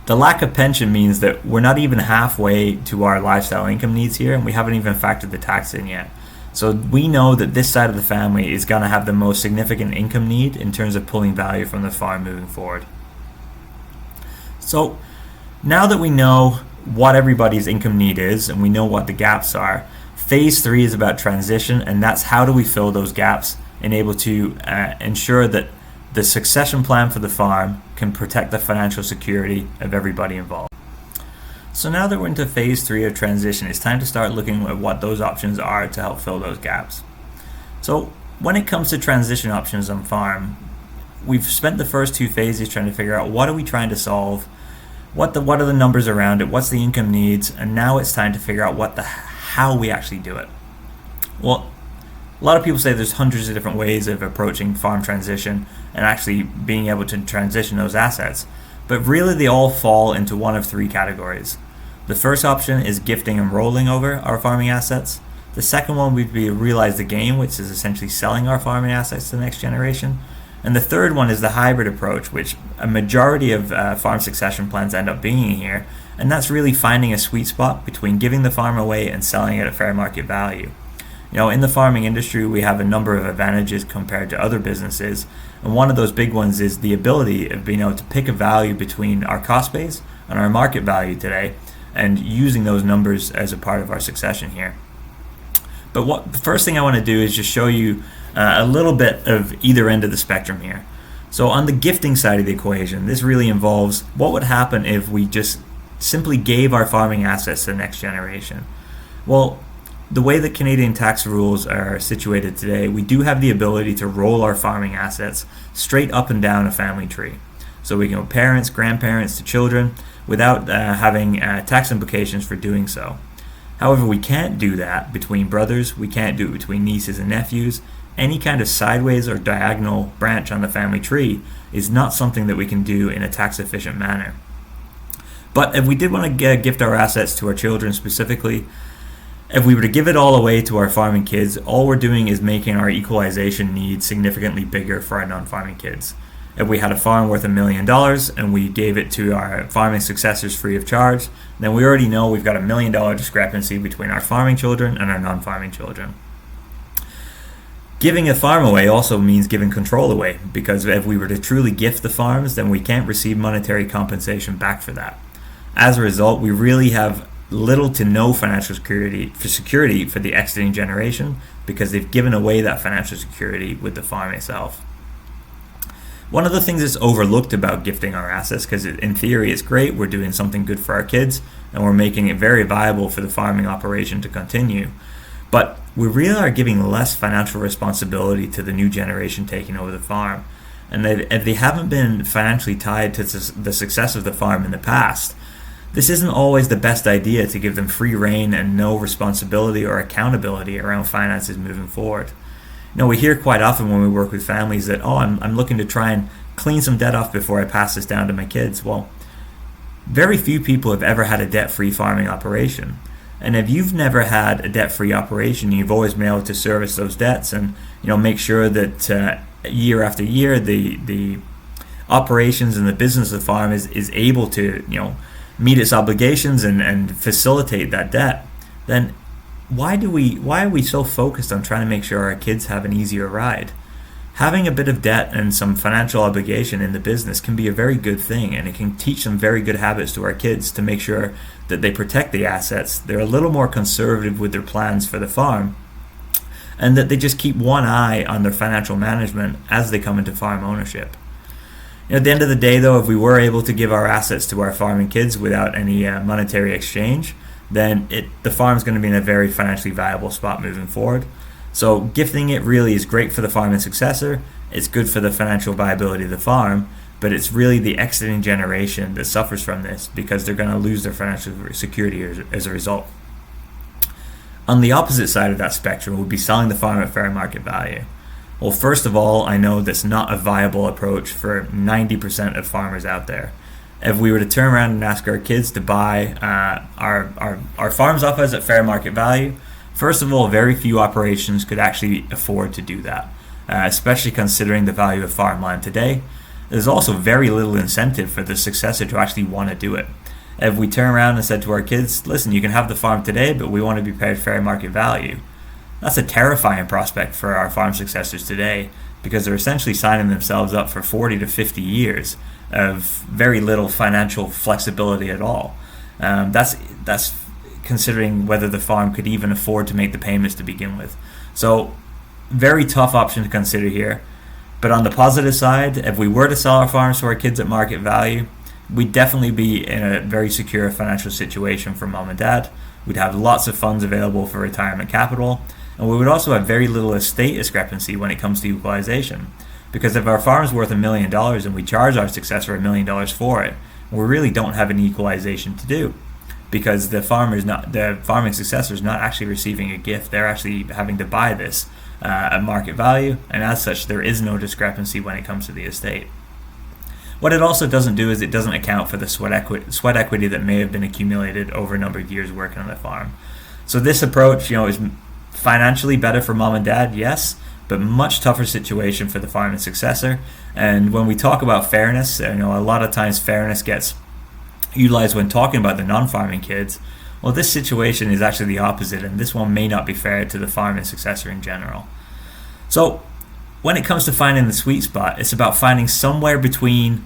The lack of pension means that we're not even halfway to our lifestyle income needs here, and we haven't even factored the tax in yet. So we know that this side of the family is going to have the most significant income need in terms of pulling value from the farm moving forward. So now that we know what everybody's income need is and we know what the gaps are, phase 3 is about transition, and that's how do we fill those gaps and able to ensure that the succession plan for the farm can protect the financial security of everybody involved. So now that we're into phase 3 of transition, it's time to start looking at what those options are to help fill those gaps. So when it comes to transition options on farm, we've spent the first 2 phases trying to figure out, what are we trying to solve, what are the numbers around it, what's the income needs, and now it's time to figure out how we actually do it. Well, a lot of people say there's hundreds of different ways of approaching farm transition and actually being able to transition those assets, but really they all fall into one of 3 categories. The first option is gifting and rolling over our farming assets. The second one would be realize the gain, which is essentially selling our farming assets to the next generation. And the third one is the hybrid approach, which a majority of farm succession plans end up being here. And that's really finding a sweet spot between giving the farm away and selling it at fair market value. In the farming industry, we have a number of advantages compared to other businesses. And one of those big ones is the ability of being able to pick a value between our cost base and our market value today, and using those numbers as a part of our succession here. But the first thing I want to do is just show you a little bit of either end of the spectrum here. So on the gifting side of the equation, this really involves what would happen if we just simply gave our farming assets to the next generation. Well, the way that Canadian tax rules are situated today, we do have the ability to roll our farming assets straight up and down a family tree. So we can go parents, grandparents to children without having tax implications for doing so. However, we can't do that between brothers, we can't do it between nieces and nephews. Any kind of sideways or diagonal branch on the family tree is not something that we can do in a tax efficient manner. But if we did want to gift our assets to our children specifically, if we were to give it all away to our farming kids, all we're doing is making our equalization needs significantly bigger for our non-farming kids. If we had a farm worth $1 million and we gave it to our farming successors free of charge, then we already know we've got $1 million discrepancy between our farming children and our non-farming children. Giving a farm away also means giving control away, because if we were to truly gift the farms, then we can't receive monetary compensation back for that. As a result, we really have little to no financial security for the exiting generation, because they've given away that financial security with the farm itself. One of the things that's overlooked about gifting our assets, because in theory it's great, we're doing something good for our kids and we're making it very viable for the farming operation to continue, but we really are giving less financial responsibility to the new generation taking over the farm. And if they haven't been financially tied to the success of the farm in the past, this isn't always the best idea to give them free rein and no responsibility or accountability around finances moving forward. We hear quite often when we work with families that, I'm looking to try and clean some debt off before I pass this down to my kids. Well, very few people have ever had a debt-free farming operation. And if you've never had a debt-free operation, you've always been able to service those debts and make sure that year after year the operations and the business of the farm is able to meet its obligations and facilitate that debt, then why are we so focused on trying to make sure our kids have an easier ride? Having a bit of debt and some financial obligation in the business can be a very good thing, and it can teach some very good habits to our kids to make sure that they protect the assets, they're a little more conservative with their plans for the farm, and that they just keep one eye on their financial management as they come into farm ownership. At the end of the day, though, if we were able to give our assets to our farming kids without any monetary exchange, then the farm's going to be in a very financially viable spot moving forward. So gifting it really is great for the farming successor, it's good for the financial viability of the farm, but it's really the exiting generation that suffers from this because they're going to lose their financial security as a result. On the opposite side of that spectrum would be selling the farm at fair market value. Well, first of all, I know that's not a viable approach for 90% of farmers out there. If we were to turn around and ask our kids to buy our farms off us at fair market value, first of all, very few operations could actually afford to do that, especially considering the value of farmland today. There's also very little incentive for the successor to actually want to do it. If we turn around and said to our kids, listen, you can have the farm today, but we want to be paid fair market value, that's a terrifying prospect for our farm successors today, because they're essentially signing themselves up for 40 to 50 years of very little financial flexibility at all. That's considering whether the farm could even afford to make the payments to begin with. So very tough option to consider here. But on the positive side, if we were to sell our farms to our kids at market value, we'd definitely be in a very secure financial situation for mom and dad. We'd have lots of funds available for retirement capital, and we would also have very little estate discrepancy when it comes to equalization. Because if our farm is worth $1 million and we charge our successor $1 million for it, we really don't have an equalization to do, because the farming successor is not actually receiving a gift. They're actually having to buy this at market value, and as such, there is no discrepancy when it comes to the estate. What it also doesn't do is it doesn't account for the sweat equity that may have been accumulated over a number of years working on the farm. So this approach, is financially better for mom and dad, yes, but much tougher situation for the farming successor. And when we talk about fairness, a lot of times fairness gets utilized when talking about the non-farming kids. Well, this situation is actually the opposite, and this one may not be fair to the farming successor in general. So when it comes to finding the sweet spot, it's about finding somewhere between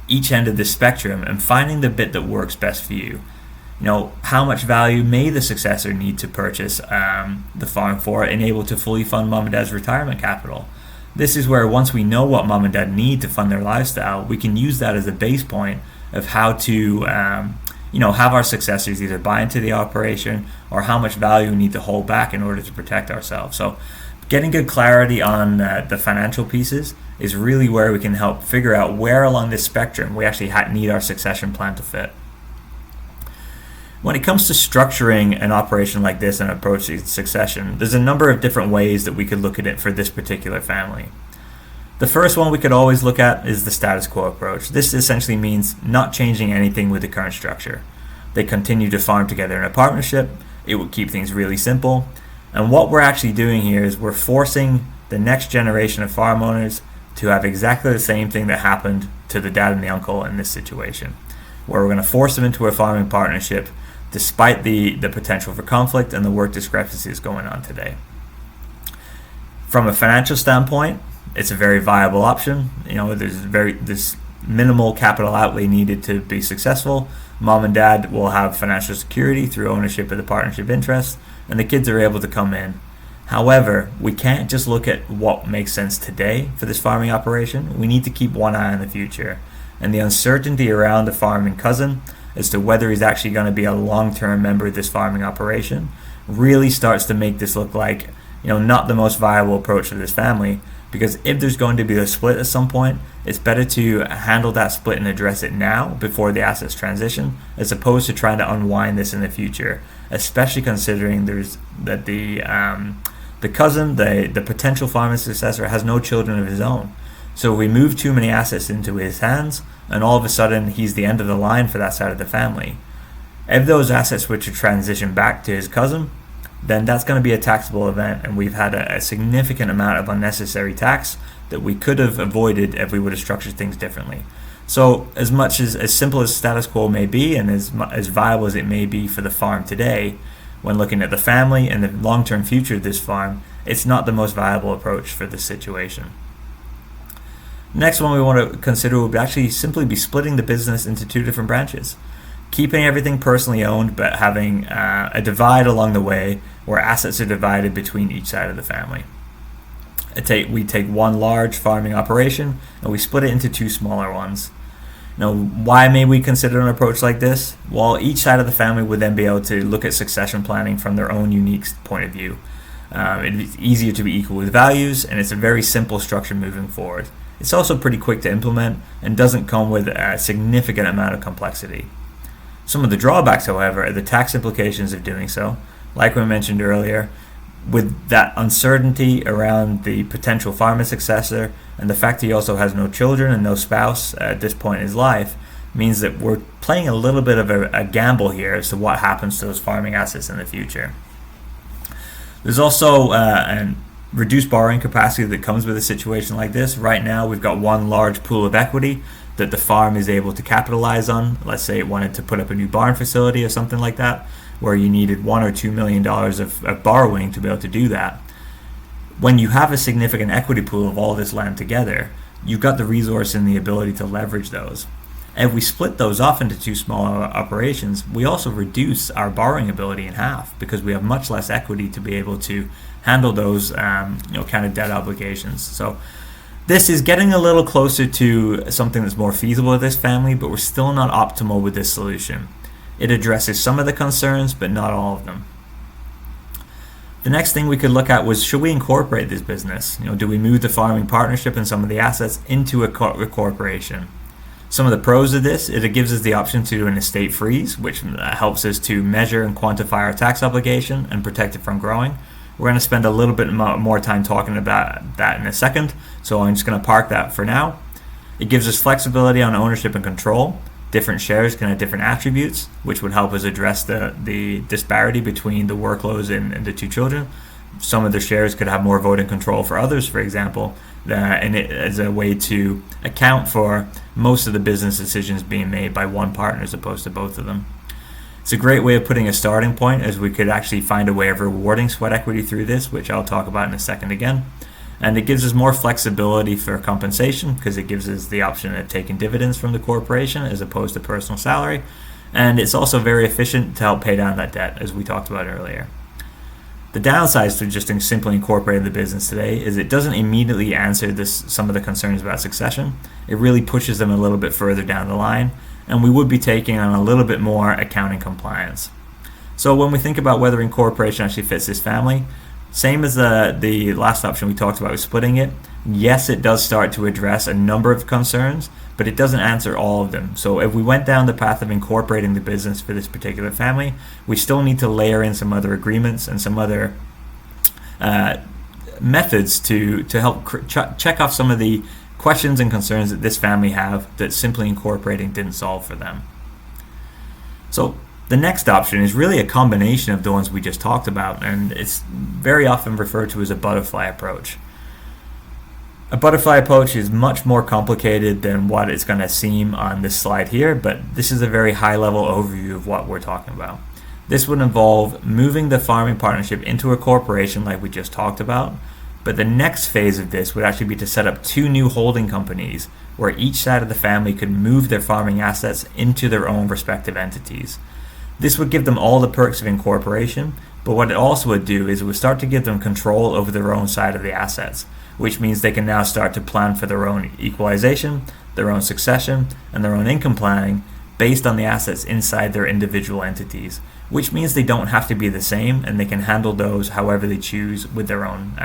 each end of the spectrum and finding the bit that works best for you. How much value may the successor need to purchase the farm for and able to fully fund mom and dad's retirement capital? This is where once we know what mom and dad need to fund their lifestyle, we can use that as a base point of how to have our successors either buy into the operation or how much value we need to hold back in order to protect ourselves. So getting good clarity on the financial pieces is really where we can help figure out where along this spectrum we actually need our succession plan to fit. When it comes to structuring an operation like this and approaching succession, there's a number of different ways that we could look at it for this particular family. The first one we could always look at is the status quo approach. This essentially means not changing anything with the current structure. They continue to farm together in a partnership. It would keep things really simple. And what we're actually doing here is we're forcing the next generation of farm owners to have exactly the same thing that happened to the dad and the uncle in this situation, where we're going to force them into a farming partnership despite the potential for conflict and the work discrepancies going on today. From a financial standpoint, it's a very viable option. There's minimal capital outlay needed to be successful. Mom and dad will have financial security through ownership of the partnership interest, and the kids are able to come in. However, we can't just look at what makes sense today for this farming operation. We need to keep one eye on the future. And the uncertainty around the farming cousin as to whether he's actually going to be a long-term member of this farming operation really starts to make this look like not the most viable approach for this family, because if there's going to be a split at some point, it's better to handle that split and address it now before the assets transition, as opposed to trying to unwind this in the future, especially considering that the cousin, the potential farming successor, has no children of his own. So if we move too many assets into his hands, and all of a sudden he's the end of the line for that side of the family, if those assets were to transition back to his cousin, then that's going to be a taxable event, and we've had a significant amount of unnecessary tax that we could have avoided if we would have structured things differently. So as much as simple as status quo may be, and as viable as it may be for the farm today, when looking at the family and the long-term future of this farm, it's not the most viable approach for this situation. Next one we want to consider would actually simply be splitting the business into two different branches. Keeping everything personally owned, but having a divide along the way where assets are divided between each side of the family. We take one large farming operation and we split it into two smaller ones. Why may we consider an approach like this? Well, each side of the family would then be able to look at succession planning from their own unique point of view. It's easier to be equal with values, and it's a very simple structure moving forward. It's also pretty quick to implement and doesn't come with a significant amount of complexity. Some of the drawbacks, however, are the tax implications of doing so. Like we mentioned earlier, with that uncertainty around the potential farming successor and the fact that he also has no children and no spouse at this point in his life, means that we're playing a little bit of a gamble here as to what happens to those farming assets in the future. There's also a reduced borrowing capacity that comes with a situation like this. Right now, we've got one large pool of equity that the farm is able to capitalize on. Let's say it wanted to put up a new barn facility or something like that, where you needed $1 or $2 million of borrowing to be able to do that. When you have a significant equity pool of all this land together, you've got the resource and the ability to leverage those. And if we split those off into two smaller operations, we also reduce our borrowing ability in half, because we have much less equity to be able to handle those kind of debt obligations. So this is getting a little closer to something that's more feasible with this family, but we're still not optimal with this solution. It addresses some of the concerns, but not all of them. The next thing we could look at was, should we incorporate this business? Do we move the farming partnership and some of the assets into a corporation? Some of the pros of this, it gives us the option to do an estate freeze, which helps us to measure and quantify our tax obligation and protect it from growing. We're going to spend a little bit more time talking about that in a second, so I'm just going to park that for now. It gives us flexibility on ownership and control. Different shares can have different attributes, which would help us address the disparity between the workloads and the two children. Some of the shares could have more voting control for others, for example, and it as a way to account for most of the business decisions being made by one partner as opposed to both of them. It's a great way of putting a starting point, as we could actually find a way of rewarding sweat equity through this, which I'll talk about in a second again. And it gives us more flexibility for compensation, because it gives us the option of taking dividends from the corporation as opposed to personal salary. And it's also very efficient to help pay down that debt, as we talked about earlier. The downsides to just simply incorporating the business today is it doesn't immediately answer some of the concerns about succession. It really pushes them a little bit further down the line, and we would be taking on a little bit more accounting compliance. So when we think about whether incorporation actually fits this family, same as the last option we talked about with splitting it, yes, it does start to address a number of concerns, but it doesn't answer all of them. So if we went down the path of incorporating the business for this particular family, we still need to layer in some other agreements and some other methods to help check off some of the questions and concerns that this family have that simply incorporating didn't solve for them. So the next option is really a combination of the ones we just talked about, and it's very often referred to as a butterfly approach. A butterfly approach is much more complicated than what it's going to seem on this slide here, but this is a very high-level overview of what we're talking about. This would involve moving the farming partnership into a corporation like we just talked about, but the next phase of this would actually be to set up two new holding companies where each side of the family could move their farming assets into their own respective entities. This would give them all the perks of incorporation, but what it also would do is it would start to give them control over their own side of the assets, which means they can now start to plan for their own equalization, their own succession, and their own income planning based on the assets inside their individual entities, which means they don't have to be the same, and they can handle those however they choose with their own,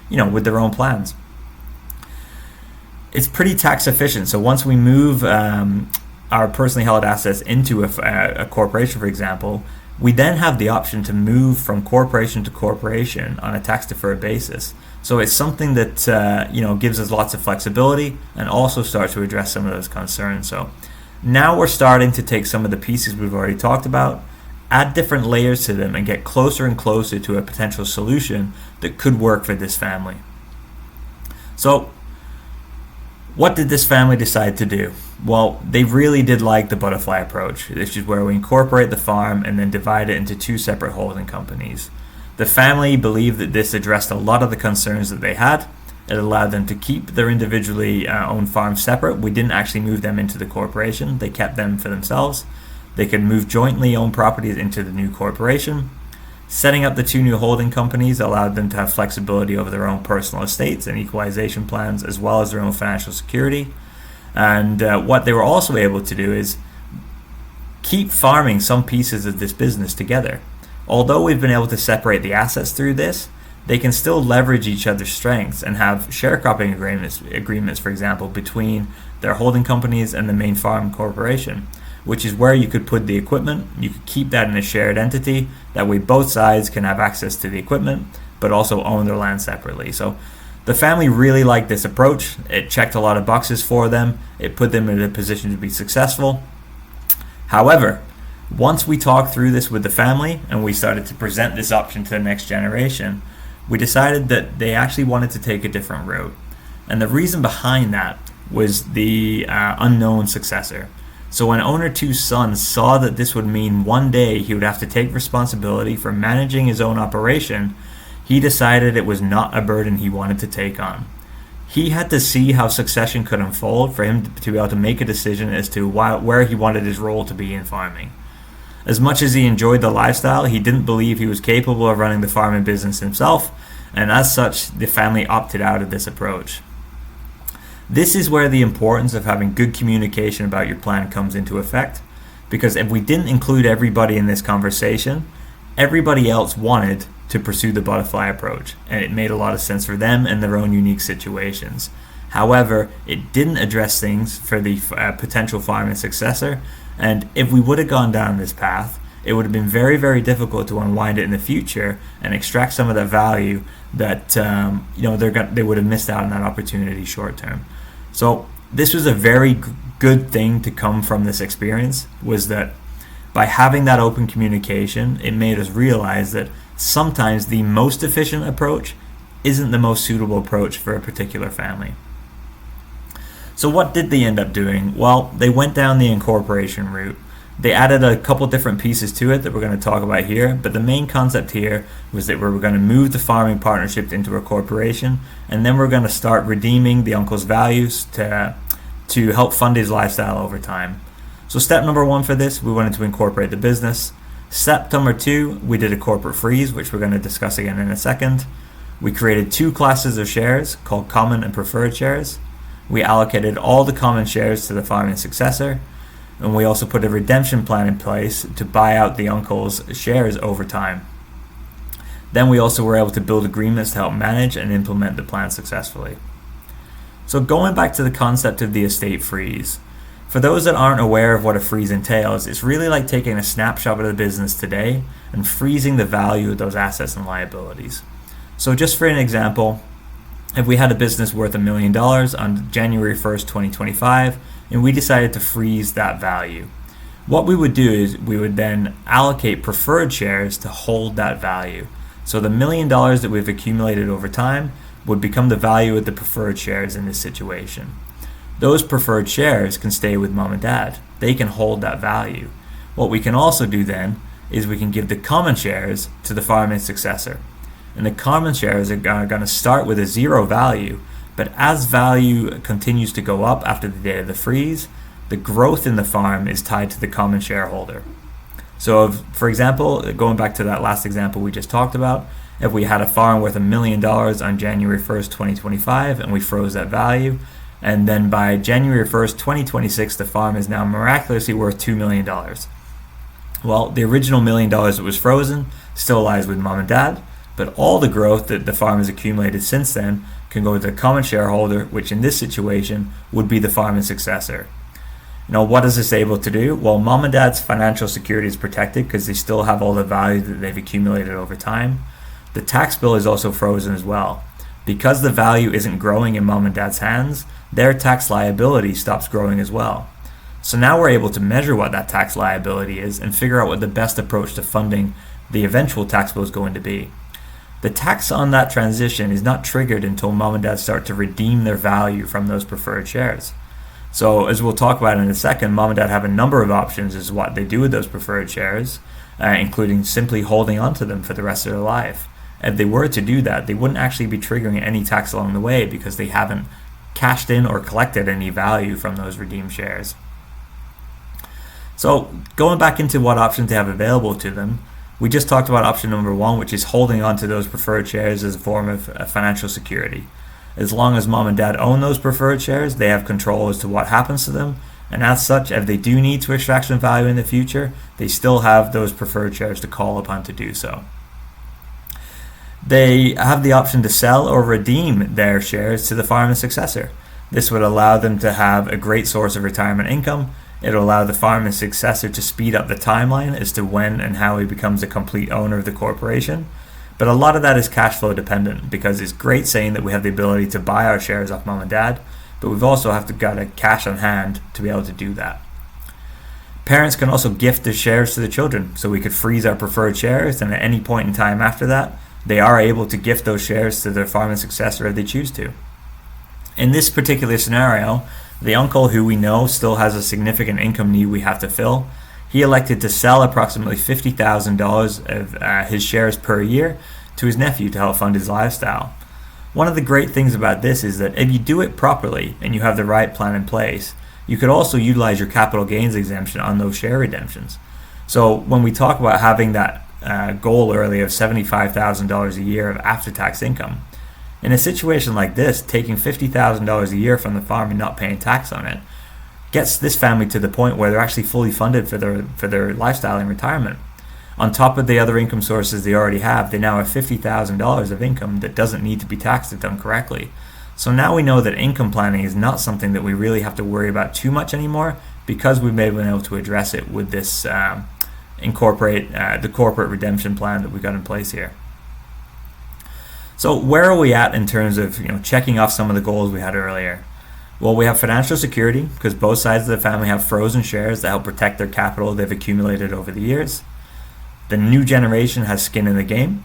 with their own plans. It's pretty tax efficient. So once we move our personally held assets into a corporation, for example, we then have the option to move from corporation to corporation on a tax-deferred basis. So it's something that gives us lots of flexibility and also starts to address some of those concerns. So now we're starting to take some of the pieces we've already talked about, add different layers to them, and get closer and closer to a potential solution that could work for this family. So what did this family decide to do? Well, they really did like the butterfly approach, which is where we incorporate the farm and then divide it into two separate holding companies. The family believed that this addressed a lot of the concerns that they had. It allowed them to keep their individually owned farms separate. We didn't actually move them into the corporation. They kept them for themselves. They could move jointly owned properties into the new corporation. Setting up the two new holding companies allowed them to have flexibility over their own personal estates and equalization plans, as well as their own financial security. And what they were also able to do is keep farming some pieces of this business together. Although we've been able to separate the assets through this, they can still leverage each other's strengths and have sharecropping agreements, for example, between their holding companies and the main farm corporation, which is where you could put the equipment. You could keep that in a shared entity. That way both sides can have access to the equipment, but also own their land separately. So the family really liked this approach. It checked a lot of boxes for them. It put them in a position to be successful. However, once we talked through this with the family and we started to present this option to the next generation, we decided that they actually wanted to take a different route. And the reason behind that was the unknown successor. So when owner two's son saw that this would mean one day he would have to take responsibility for managing his own operation, he decided it was not a burden he wanted to take on. He had to see how succession could unfold for him to be able to make a decision as to where he wanted his role to be in farming. As much as he enjoyed the lifestyle, he didn't believe he was capable of running the farming business himself, and as such, the family opted out of this approach. This is where the importance of having good communication about your plan comes into effect, because if we didn't include everybody in this conversation, everybody else wanted to pursue the butterfly approach, and it made a lot of sense for them and their own unique situations. However, it didn't address things for the potential farming successor, and if we would have gone down this path, it would have been very, very difficult to unwind it in the future and extract some of the value that they would have missed out on that opportunity short term. So This was a very good thing to come from this experience, was that by having that open communication, it made us realize that sometimes the most efficient approach isn't the most suitable approach for a particular family. So what did they end up doing? Well, they went down the incorporation route. They added a couple different pieces to it that we're going to talk about here, but the main concept here was that we were going to move the farming partnership into a corporation, and then we're going to start redeeming the uncle's values to help fund his lifestyle over time. So step number 1 for this, we wanted to incorporate the business. Step number 2, we did a corporate freeze, which we're going to discuss again in a second. We created 2 classes of shares called common and preferred shares. We allocated all the common shares to the farming successor, and we also put a redemption plan in place to buy out the uncle's shares over time. Then we also were able to build agreements to help manage and implement the plan successfully. So going back to the concept of the estate freeze, for those that aren't aware of what a freeze entails, it's really like taking a snapshot of the business today and freezing the value of those assets and liabilities. So just for an example, if we had a business worth $1 million on January 1st, 2025, and we decided to freeze that value, what we would do is we would then allocate preferred shares to hold that value. So the $1 million that we've accumulated over time would become the value of the preferred shares in this situation. Those preferred shares can stay with mom and dad. They can hold that value. What we can also do then is we can give the common shares to the farming successor. And the common shares are going to start with a 0 value, but as value continues to go up after the date of the freeze, the growth in the farm is tied to the common shareholder. So for example, going back to that last example we just talked about, if we had a farm worth $1 million on January 1st, 2025, and we froze that value, and then by January 1st, 2026, the farm is now miraculously worth $2 million. Well, the original $1 million that was frozen still lies with mom and dad, but all the growth that the farm has accumulated since then can go to the common shareholder, which in this situation would be the farming successor. Now, what is this able to do? Well, mom and dad's financial security is protected because they still have all the value that they've accumulated over time. The tax bill is also frozen as well. Because the value isn't growing in mom and dad's hands, their tax liability stops growing as well. So now we're able to measure what that tax liability is and figure out what the best approach to funding the eventual tax bill is going to be. The tax on that transition is not triggered until mom and dad start to redeem their value from those preferred shares. So as we'll talk about in a second, mom and dad have a number of options as to what they do with those preferred shares, including simply holding on to them for the rest of their life. If they were to do that, they wouldn't actually be triggering any tax along the way because they haven't cashed in or collected any value from those redeemed shares. So going back into what options they have available to them, we just talked about option number 1, which is holding on to those preferred shares as a form of financial security. As long as mom and dad own those preferred shares, they have control as to what happens to them, and as such, if they do need to extract some value in the future, they still have those preferred shares to call upon to do so. They have the option to sell or redeem their shares to the farming successor. This would allow them to have a great source of retirement income. It will allow the farming successor to speed up the timeline as to when and how he becomes a complete owner of the corporation. But a lot of that is cash flow dependent, because it's great saying that we have the ability to buy our shares off mom and dad, but we've also got a cash on hand to be able to do that. Parents can also gift the shares to the children, so we could freeze our preferred shares, and at any point in time after that, they are able to gift those shares to their farming successor if they choose to. In this particular scenario, the uncle, who we know still has a significant income need we have to fill, he elected to sell approximately $50,000 of his shares per year to his nephew to help fund his lifestyle. One of the great things about this is that if you do it properly and you have the right plan in place, you could also utilize your capital gains exemption on those share redemptions. So when we talk about having that goal earlier of $75,000 a year of after-tax income, in a situation like this, taking $50,000 a year from the farm and not paying tax on it gets this family to the point where they're actually fully funded for their lifestyle in retirement. On top of the other income sources they already have, they now have $50,000 of income that doesn't need to be taxed if done correctly. So now we know that income planning is not something that we really have to worry about too much anymore, because we've been able to address it with this incorporate the corporate redemption plan that we've got in place here. So where are we at in terms of checking off some of the goals we had earlier? Well, we have financial security because both sides of the family have frozen shares that help protect their capital they've accumulated over the years. The new generation has skin in the game.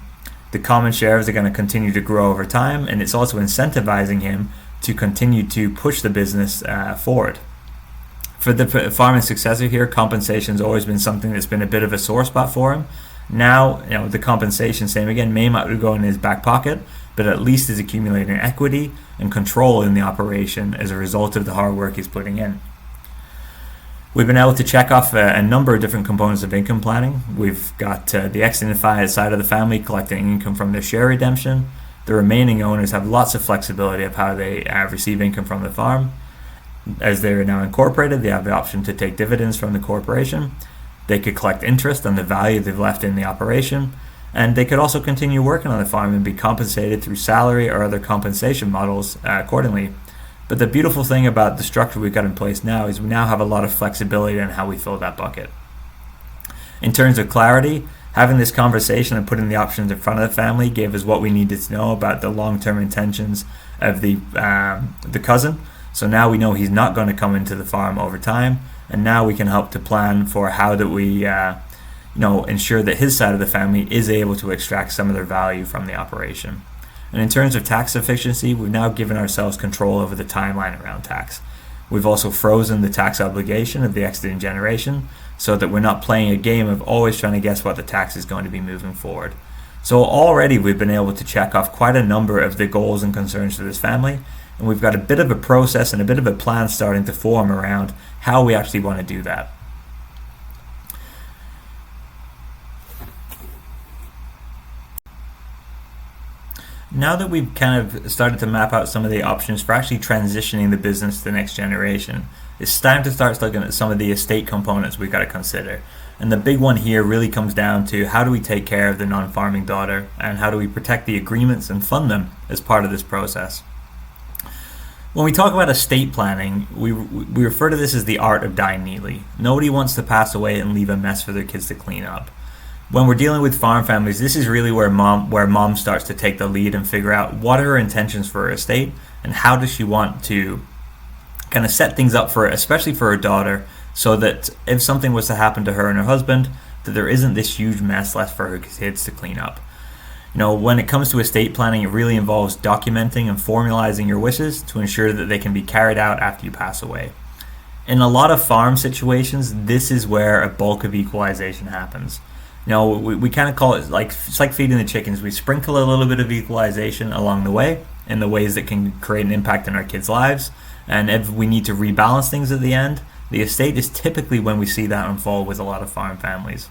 The common shares are going to continue to grow over time, and it's also incentivizing him to continue to push the business forward. For the farming successor here, compensation has always been something that's been a bit of a sore spot for him. Now, the compensation, same again, may not go in his back pocket, but at least is accumulating equity and control in the operation as a result of the hard work he's putting in. We've been able to check off a number of different components of income planning. We've got the extended side of the family collecting income from their share redemption. The remaining owners have lots of flexibility of how they receive income from the farm. As they're now incorporated, they have the option to take dividends from the corporation. They could collect interest on the value they've left in the operation, and they could also continue working on the farm and be compensated through salary or other compensation models accordingly. But the beautiful thing about the structure we've got in place now is we now have a lot of flexibility in how we fill that bucket. In terms of clarity, having this conversation and putting the options in front of the family gave us what we needed to know about the long-term intentions of the cousin. So now we know he's not going to come into the farm over time, and now we can help to plan for how that we ensure that his side of the family is able to extract some of their value from the operation. And in terms of tax efficiency, we've now given ourselves control over the timeline around tax. We've also frozen the tax obligation of the exiting generation so that we're not playing a game of always trying to guess what the tax is going to be moving forward. So already we've been able to check off quite a number of the goals and concerns for this family, and we've got a bit of a process and a bit of a plan starting to form around how we actually want to do that. Now that we've kind of started to map out some of the options for actually transitioning the business to the next generation, it's time to start looking at some of the estate components we've got to consider. And the big one here really comes down to how do we take care of the non-farming daughter, and how do we protect the agreements and fund them as part of this process. When we talk about estate planning, we refer to this as the art of dying neatly. Nobody wants to pass away and leave a mess for their kids to clean up. When we're dealing with farm families, this is really where mom starts to take the lead and figure out what are her intentions for her estate and how does she want to kind of set things up for it, especially for her daughter, so that if something was to happen to her and her husband, that there isn't this huge mess left for her kids to clean up. When it comes to estate planning, it really involves documenting and formalizing your wishes to ensure that they can be carried out after you pass away. In a lot of farm situations, this is where a bulk of equalization happens. We kind of call it it's like feeding the chickens. We sprinkle a little bit of equalization along the way in the ways that can create an impact in our kids' lives. And if we need to rebalance things at the end, the estate is typically when we see that unfold with a lot of farm families.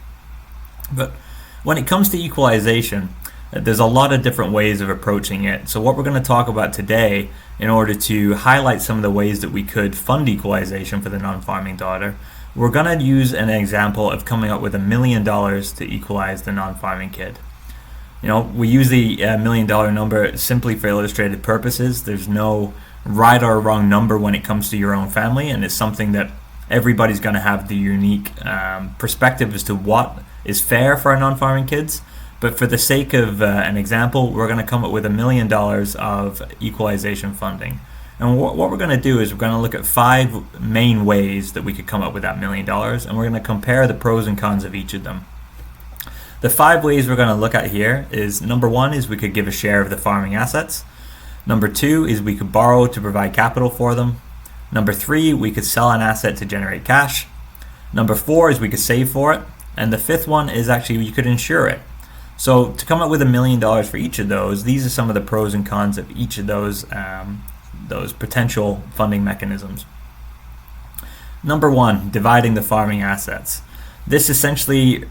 But when it comes to equalization, there's a lot of different ways of approaching it. So what we're going to talk about today, in order to highlight some of the ways that we could fund equalization for the non-farming daughter, we're going to use an example of coming up with $1 million to equalize the non-farming kid. We use the $1 million number simply for illustrative purposes. There's no right or wrong number when it comes to your own family, and it's something that everybody's going to have the unique perspective as to what is fair for our non-farming kids. But for the sake of an example, we're going to come up with $1 million of equalization funding. And what we're going to do is we're going to look at 5 main ways that we could come up with that $1 million, and we're going to compare the pros and cons of each of them. The 5 ways we're going to look at here is, number 1 is we could give a share of the farming assets. Number 2 is we could borrow to provide capital for them. Number 3, we could sell an asset to generate cash. Number 4 is we could save for it. And the 5th one is actually you could insure it. So to come up with $1 million for each of those, these are some of the pros and cons of each of those potential funding mechanisms. Number 1, dividing the farming assets. This essentially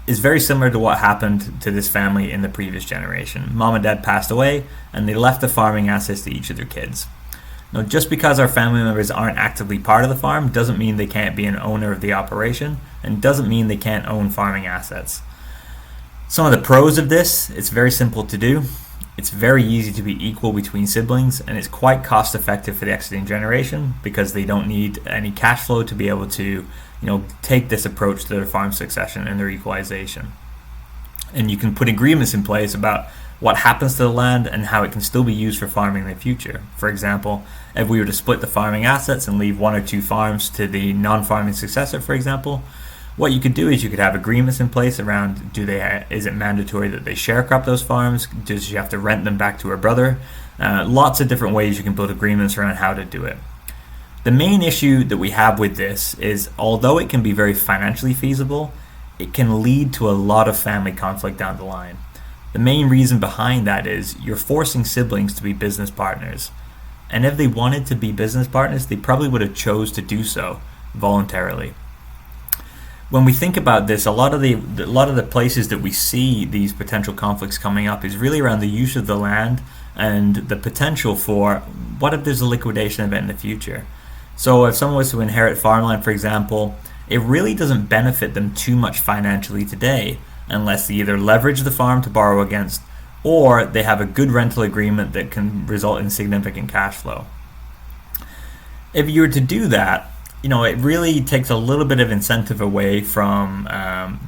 is very similar to what happened to this family in the previous generation. Mom and dad passed away, and they left the farming assets to each of their kids. Now, just because our family members aren't actively part of the farm doesn't mean they can't be an owner of the operation, and doesn't mean they can't own farming assets. Some of the pros of this: it's very simple to do. It's very easy to be equal between siblings, and it's quite cost effective for the exiting generation because they don't need any cash flow to be able to take this approach to their farm succession and their equalization. And you can put agreements in place about what happens to the land, and how it can still be used for farming in the future. For example, if we were to split the farming assets and leave 1 or 2 farms to the non-farming successor, for example, what you could do is you could have agreements in place around, is it mandatory that they sharecrop those farms? Does you have to rent them back to her brother? Lots of different ways you can build agreements around how to do it. The main issue that we have with this is, although it can be very financially feasible, it can lead to a lot of family conflict down the line. The main reason behind that is you're forcing siblings to be business partners. And if they wanted to be business partners, they probably would have chose to do so voluntarily. When we think about this, a lot of the places that we see these potential conflicts coming up is really around the use of the land and the potential for what if there's a liquidation event in the future. So if someone was to inherit farmland, for example, it really doesn't benefit them too much financially today unless they either leverage the farm to borrow against, or they have a good rental agreement that can result in significant cash flow. If you were to do that, it really takes a little bit of incentive away from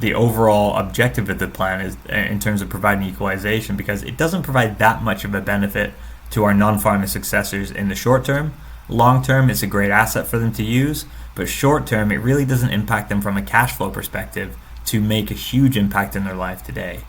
the overall objective of the plan is in terms of providing equalization, because it doesn't provide that much of a benefit to our non-farming successors in the short term. Long term, it's a great asset for them to use, but short term, it really doesn't impact them from a cash flow perspective to make a huge impact in their life today.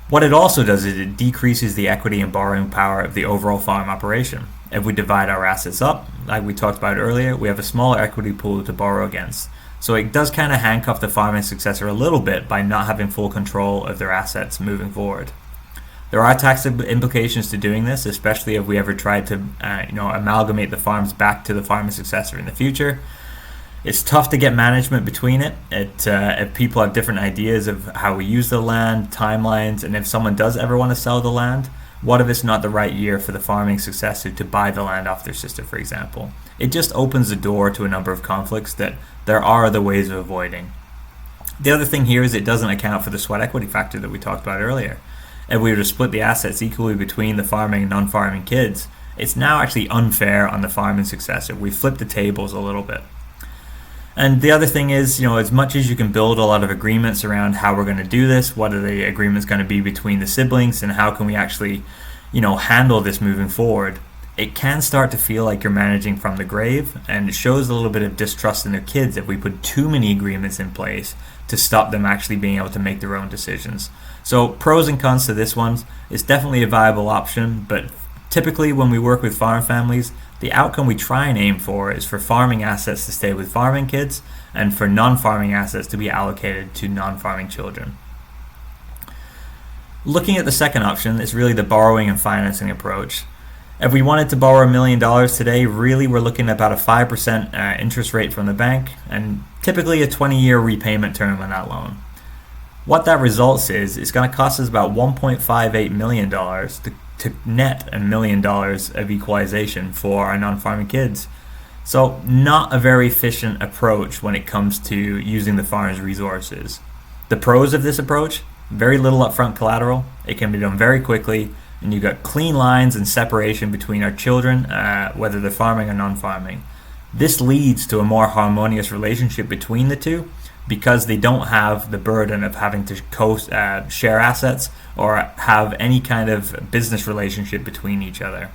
What it also does is it decreases the equity and borrowing power of the overall farm operation. If we divide our assets up, like we talked about earlier, we have a smaller equity pool to borrow against. So it does kind of handcuff the farming successor a little bit by not having full control of their assets moving forward. There are tax implications to doing this, especially if we ever tried to amalgamate the farms back to the farming successor in the future. It's tough to get management between it. If people have different ideas of how we use the land, timelines, and if someone does ever want to sell the land, what if it's not the right year for the farming successor to buy the land off their sister, for example? It just opens the door to a number of conflicts that there are other ways of avoiding. The other thing here is it doesn't account for the sweat equity factor that we talked about earlier. If we were to split the assets equally between the farming and non-farming kids, it's now actually unfair on the farming successor. We flipped the tables a little bit. And the other thing is, as much as you can build a lot of agreements around how we're going to do this, what are the agreements going to be between the siblings, and how can we actually, handle this moving forward, it can start to feel like you're managing from the grave, and it shows a little bit of distrust in their kids if we put too many agreements in place to stop them actually being able to make their own decisions. So pros and cons to this one. It's definitely a viable option, but typically when we work with farm families, the outcome we try and aim for is for farming assets to stay with farming kids and for non-farming assets to be allocated to non-farming children. Looking at the second option, it's really the borrowing and financing approach. If we wanted to borrow $1 million today, really we're looking at about a 5% interest rate from the bank and typically a 20-year repayment term on that loan. What that results is it's going to cost us about $1.58 million to net $1 million of equalization for our non-farming kids. So not a very efficient approach when it comes to using the farm's resources. The pros of this approach, very little upfront collateral, it can be done very quickly, and you've got clean lines and separation between our children, whether they're farming or non-farming. This leads to a more harmonious relationship between the two, because they don't have the burden of having to share assets or have any kind of business relationship between each other.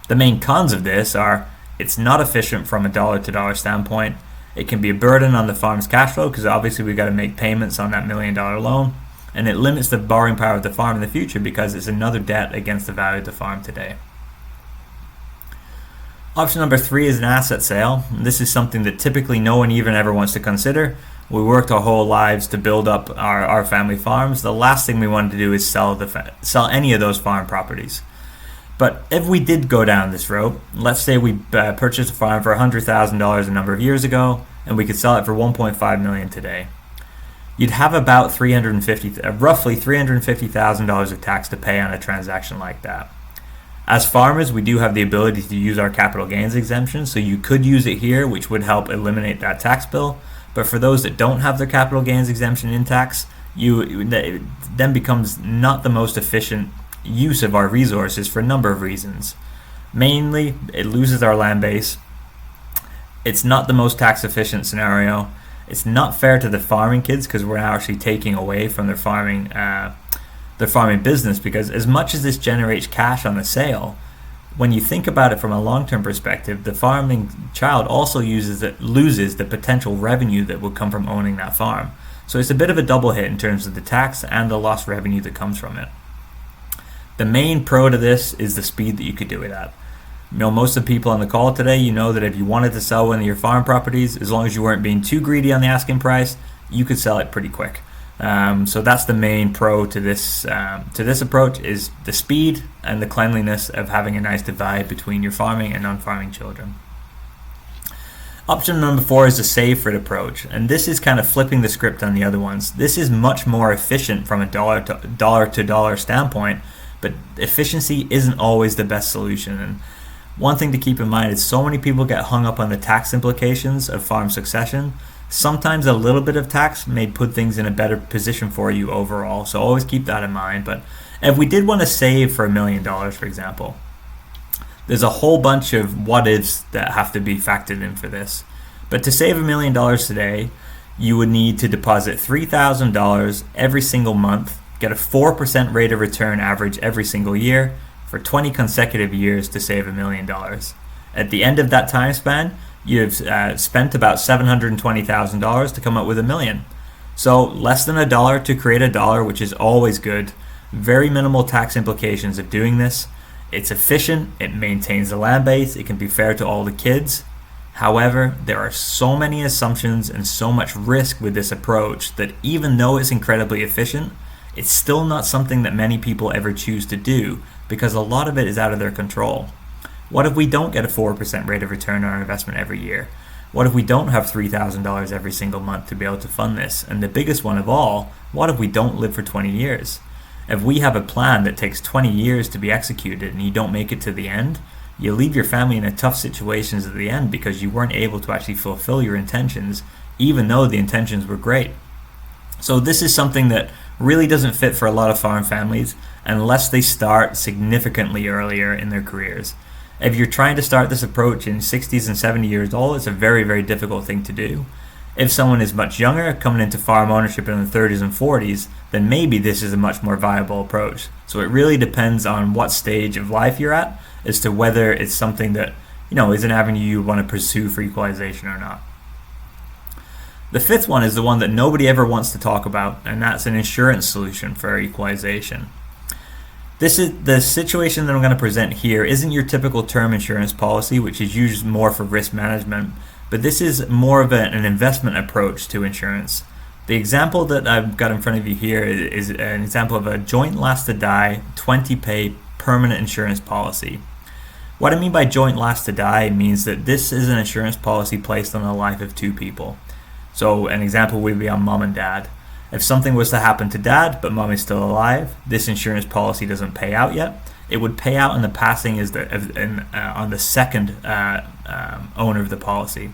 The main cons of this are it's not efficient from a dollar-to-dollar standpoint. It can be a burden on the farm's cash flow because obviously we've got to make payments on that $1 million loan, and it limits the borrowing power of the farm in the future because it's another debt against the value of the farm today. Option number 3 is an asset sale. This is something that typically no one even ever wants to consider. We worked our whole lives to build up our family farms. The last thing we wanted to do is sell any of those farm properties. But if we did go down this road, let's say we purchased a farm for $100,000 a number of years ago, and we could sell it for $1.5 million today. You'd have about roughly $350,000 of tax to pay on a transaction like that. As farmers, we do have the ability to use our capital gains exemption, so you could use it here, which would help eliminate that tax bill. But for those that don't have their capital gains exemption in tax, it then becomes not the most efficient use of our resources for a number of reasons. Mainly, it loses our land base. It's not the most tax efficient scenario. It's not fair to the farming kids because we're now actually taking away from their farming their farming business, because as much as this generates cash on the sale, when you think about it from a long-term perspective, the farming child also loses the potential revenue that would come from owning that farm. So it's a bit of a double hit in terms of the tax and the lost revenue that comes from it. The main pro to this is the speed that you could do it at. Most of the people on the call today, you know that if you wanted to sell one of your farm properties, as long as you weren't being too greedy on the asking price, you could sell it pretty quick. So that's the main pro to this approach, is the speed and the cleanliness of having a nice divide between your farming and non-farming children. Option number 4 is the save for it approach, and this is kind of flipping the script on the other ones. This is much more efficient from a dollar to dollar standpoint, but efficiency isn't always the best solution. And one thing to keep in mind is so many people get hung up on the tax implications of farm succession. Sometimes a little bit of tax may put things in a better position for you overall, so always keep that in mind. But if we did want to save for $1 million, for example, there's a whole bunch of what-ifs that have to be factored in for this. But to save $1 million today, you would need to deposit $3,000 every single month, get a 4% rate of return average every single year for 20 consecutive years to save $1 million. At the end of that time span, you've spent about $720,000 to come up with $1 million. So less than $1 to create $1, which is always good. Very minimal tax implications of doing this. It's efficient, it maintains the land base, it can be fair to all the kids. However, there are so many assumptions and so much risk with this approach that even though it's incredibly efficient, it's still not something that many people ever choose to do, because a lot of it is out of their control. What if we don't get a 4% rate of return on our investment every year? What if we don't have $3,000 every single month to be able to fund this? And the biggest one of all, what if we don't live for 20 years? If we have a plan that takes 20 years to be executed and you don't make it to the end, you leave your family in a tough situation at the end because you weren't able to actually fulfill your intentions, even though the intentions were great. So this is something that really doesn't fit for a lot of farm families unless they start significantly earlier in their careers. If you're trying to start this approach in 60s and 70 years old, it's a very, very difficult thing to do. If someone is much younger, coming into farm ownership in the 30s and 40s, then maybe this is a much more viable approach. So it really depends on what stage of life you're at as to whether it's something that, is an avenue you want to pursue for equalization or not. The fifth one is the one that nobody ever wants to talk about, and that's an insurance solution for equalization. This is the situation that I'm going to present here isn't your typical term insurance policy, which is used more for risk management, but this is more of an investment approach to insurance. The example that I've got in front of you here is an example of a joint last to die 20-pay permanent insurance policy. What I mean by joint last to die means that this is an insurance policy placed on the life of two people. So an example would be on mom and dad. If something was to happen to dad, but mom is still alive, this insurance policy doesn't pay out yet. It would pay out in the passing on the second owner of the policy.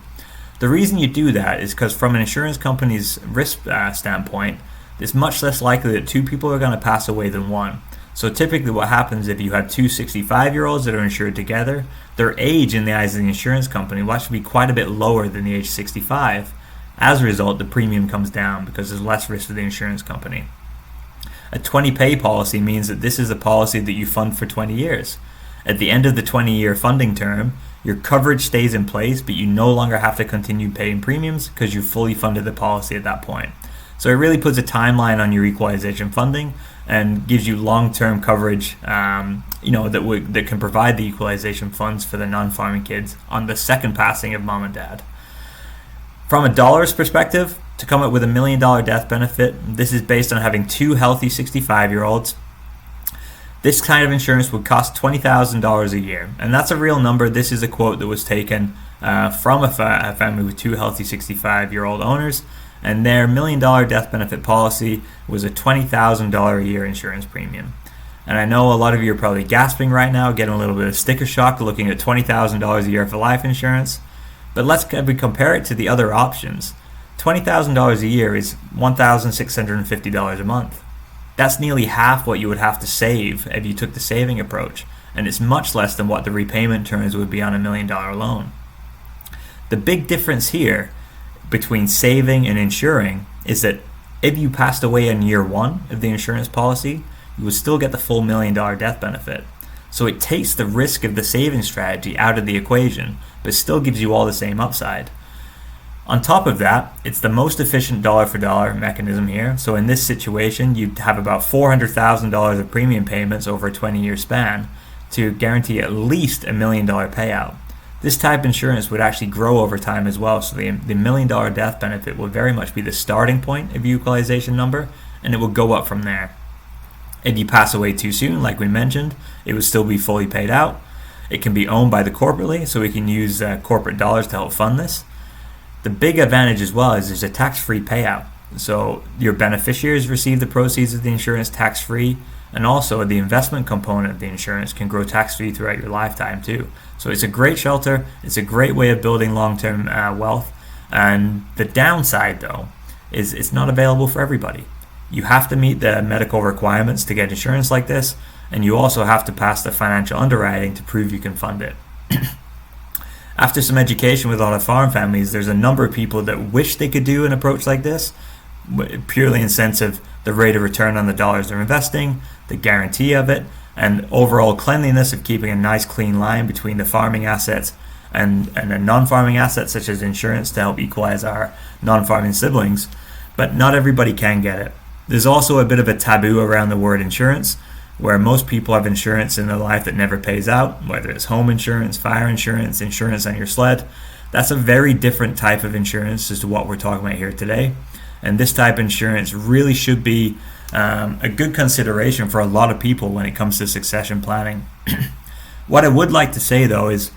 The reason you do that is because from an insurance company's risk standpoint, it's much less likely that two people are going to pass away than one. So typically what happens if you have two 65-year-olds that are insured together, their age in the eyes of the insurance company will actually be quite a bit lower than the age 65. As a result, the premium comes down because there's less risk for the insurance company. A 20-pay policy means that this is a policy that you fund for 20 years. At the end of the 20-year funding term, your coverage stays in place, but you no longer have to continue paying premiums because you fully funded the policy at that point. So it really puts a timeline on your equalization funding and gives you long-term coverage that can provide the equalization funds for the non-farming kids on the second passing of mom and dad. From a dollars perspective, to come up with $1 million death benefit, this is based on having two healthy 65-year-olds. This kind of insurance would cost $20,000 a year, and that's a real number. This is a quote that was taken from a family with two healthy 65-year-old owners, and their $1 million death benefit policy was a $20,000 a year insurance premium. And I know a lot of you are probably gasping right now, getting a little bit of sticker shock looking at $20,000 a year for life insurance. But let's compare it to the other options. $20,000 a year is $1,650 a month. That's nearly half what you would have to save if you took the saving approach, and it's much less than what the repayment terms would be on a $1 million loan. The big difference here between saving and insuring is that if you passed away in year one of the insurance policy, you would still get the full $1 million death benefit. So it takes the risk of the savings strategy out of the equation, but still gives you all the same upside. On top of that, it's the most efficient dollar for dollar mechanism here. So in this situation, you'd have about $400,000 of premium payments over a 20-year span to guarantee at least $1 million payout. This type of insurance would actually grow over time as well. So the $1 million death benefit will very much be the starting point of your equalization number, and it will go up from there. If you pass away too soon, like we mentioned, it would still be fully paid out. It can be owned by the corporately, so we can use corporate dollars to help fund this. The big advantage as well is there's a tax-free payout. So your beneficiaries receive the proceeds of the insurance tax-free, and also the investment component of the insurance can grow tax-free throughout your lifetime too. So it's a great shelter. It's a great way of building long-term wealth. And the downside, though, is it's not available for everybody. You have to meet the medical requirements to get insurance like this, and you also have to pass the financial underwriting to prove you can fund it. After some education with a lot of farm families, there's a number of people that wish they could do an approach like this, purely in sense of the rate of return on the dollars they're investing, the guarantee of it, and overall cleanliness of keeping a nice clean line between the farming assets and the non-farming assets, such as insurance, to help equalize our non-farming siblings. But not everybody can get it. There's also a bit of a taboo around the word insurance, where most people have insurance in their life that never pays out, whether it's home insurance, fire insurance, insurance on your sled. That's a very different type of insurance as to what we're talking about here today. And this type of insurance really should be a good consideration for a lot of people when it comes to succession planning. What I would like to say, though, is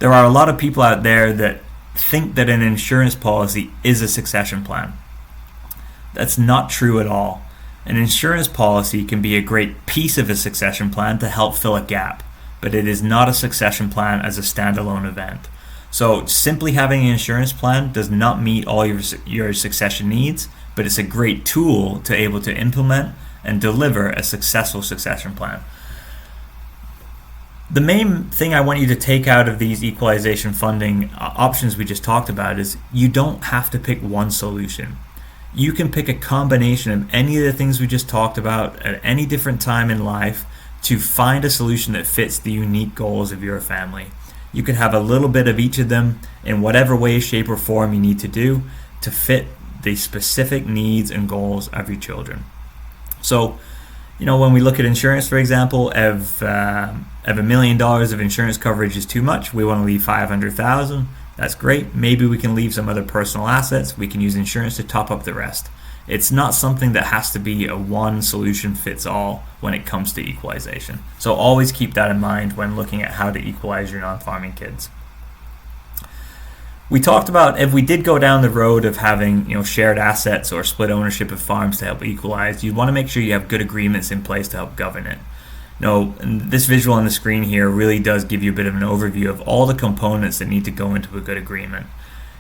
there are a lot of people out there that think that an insurance policy is a succession plan. That's not true at all. An insurance policy can be a great piece of a succession plan to help fill a gap, but it is not a succession plan as a standalone event. So simply having an insurance plan does not meet all your succession needs, but it's a great tool to able to implement and deliver a successful succession plan. The main thing I want you to take out of these equalization funding options we just talked about is you don't have to pick one solution. You can pick a combination of any of the things we just talked about at any different time in life to find a solution that fits the unique goals of your family. You can have a little bit of each of them in whatever way, shape, or form you need to do to fit the specific needs and goals of your children. So, when we look at insurance, for example, if $1 million of insurance coverage is too much, we want to leave $500,000. That's great. Maybe we can leave some other personal assets. We can use insurance to top up the rest. It's not something that has to be a one solution fits all when it comes to equalization. So always keep that in mind when looking at how to equalize your non-farming kids. We talked about if we did go down the road of having shared assets or split ownership of farms to help equalize, you want to make sure you have good agreements in place to help govern it. This visual on the screen here really does give you a bit of an overview of all the components that need to go into a good agreement.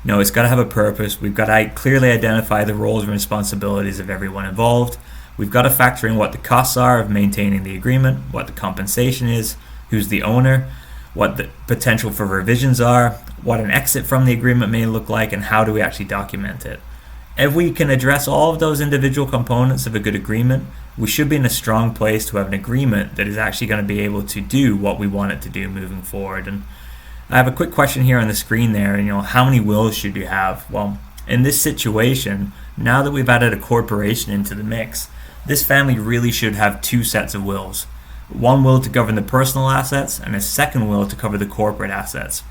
It's got to have a purpose. We've got to clearly identify the roles and responsibilities of everyone involved. We've got to factor in what the costs are of maintaining the agreement, what the compensation is, who's the owner, what the potential for revisions are, what an exit from the agreement may look like, and how do we actually document it. If we can address all of those individual components of a good agreement, we should be in a strong place to have an agreement that is actually going to be able to do what we want it to do moving forward. And I have a quick question here on the screen there. How many wills should you have? Well, in this situation, now that we've added a corporation into the mix, this family really should have two sets of wills. One will to govern the personal assets and a second will to cover the corporate assets.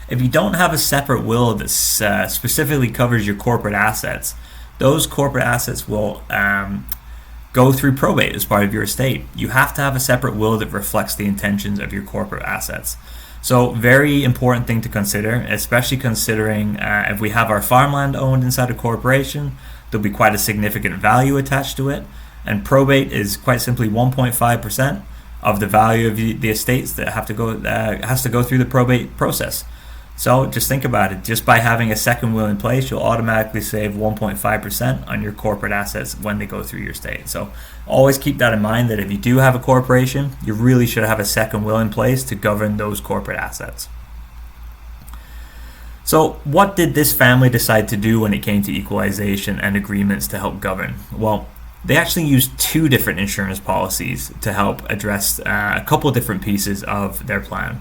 If you don't have a separate will that specifically covers your corporate assets, those corporate assets will go through probate as part of your estate. You have to have a separate will that reflects the intentions of your corporate assets. So very important thing to consider, especially considering if we have our farmland owned inside a corporation, there'll be quite a significant value attached to it. And probate is quite simply 1.5% of the value of the estates that has to go through the probate process. So just think about it. Just by having a second will in place, you'll automatically save 1.5% on your corporate assets when they go through your estate. So always keep that in mind, that if you do have a corporation, you really should have a second will in place to govern those corporate assets. So what did this family decide to do when it came to equalization and agreements to help govern? Well, They actually used two different insurance policies to help address a couple different pieces of their plan.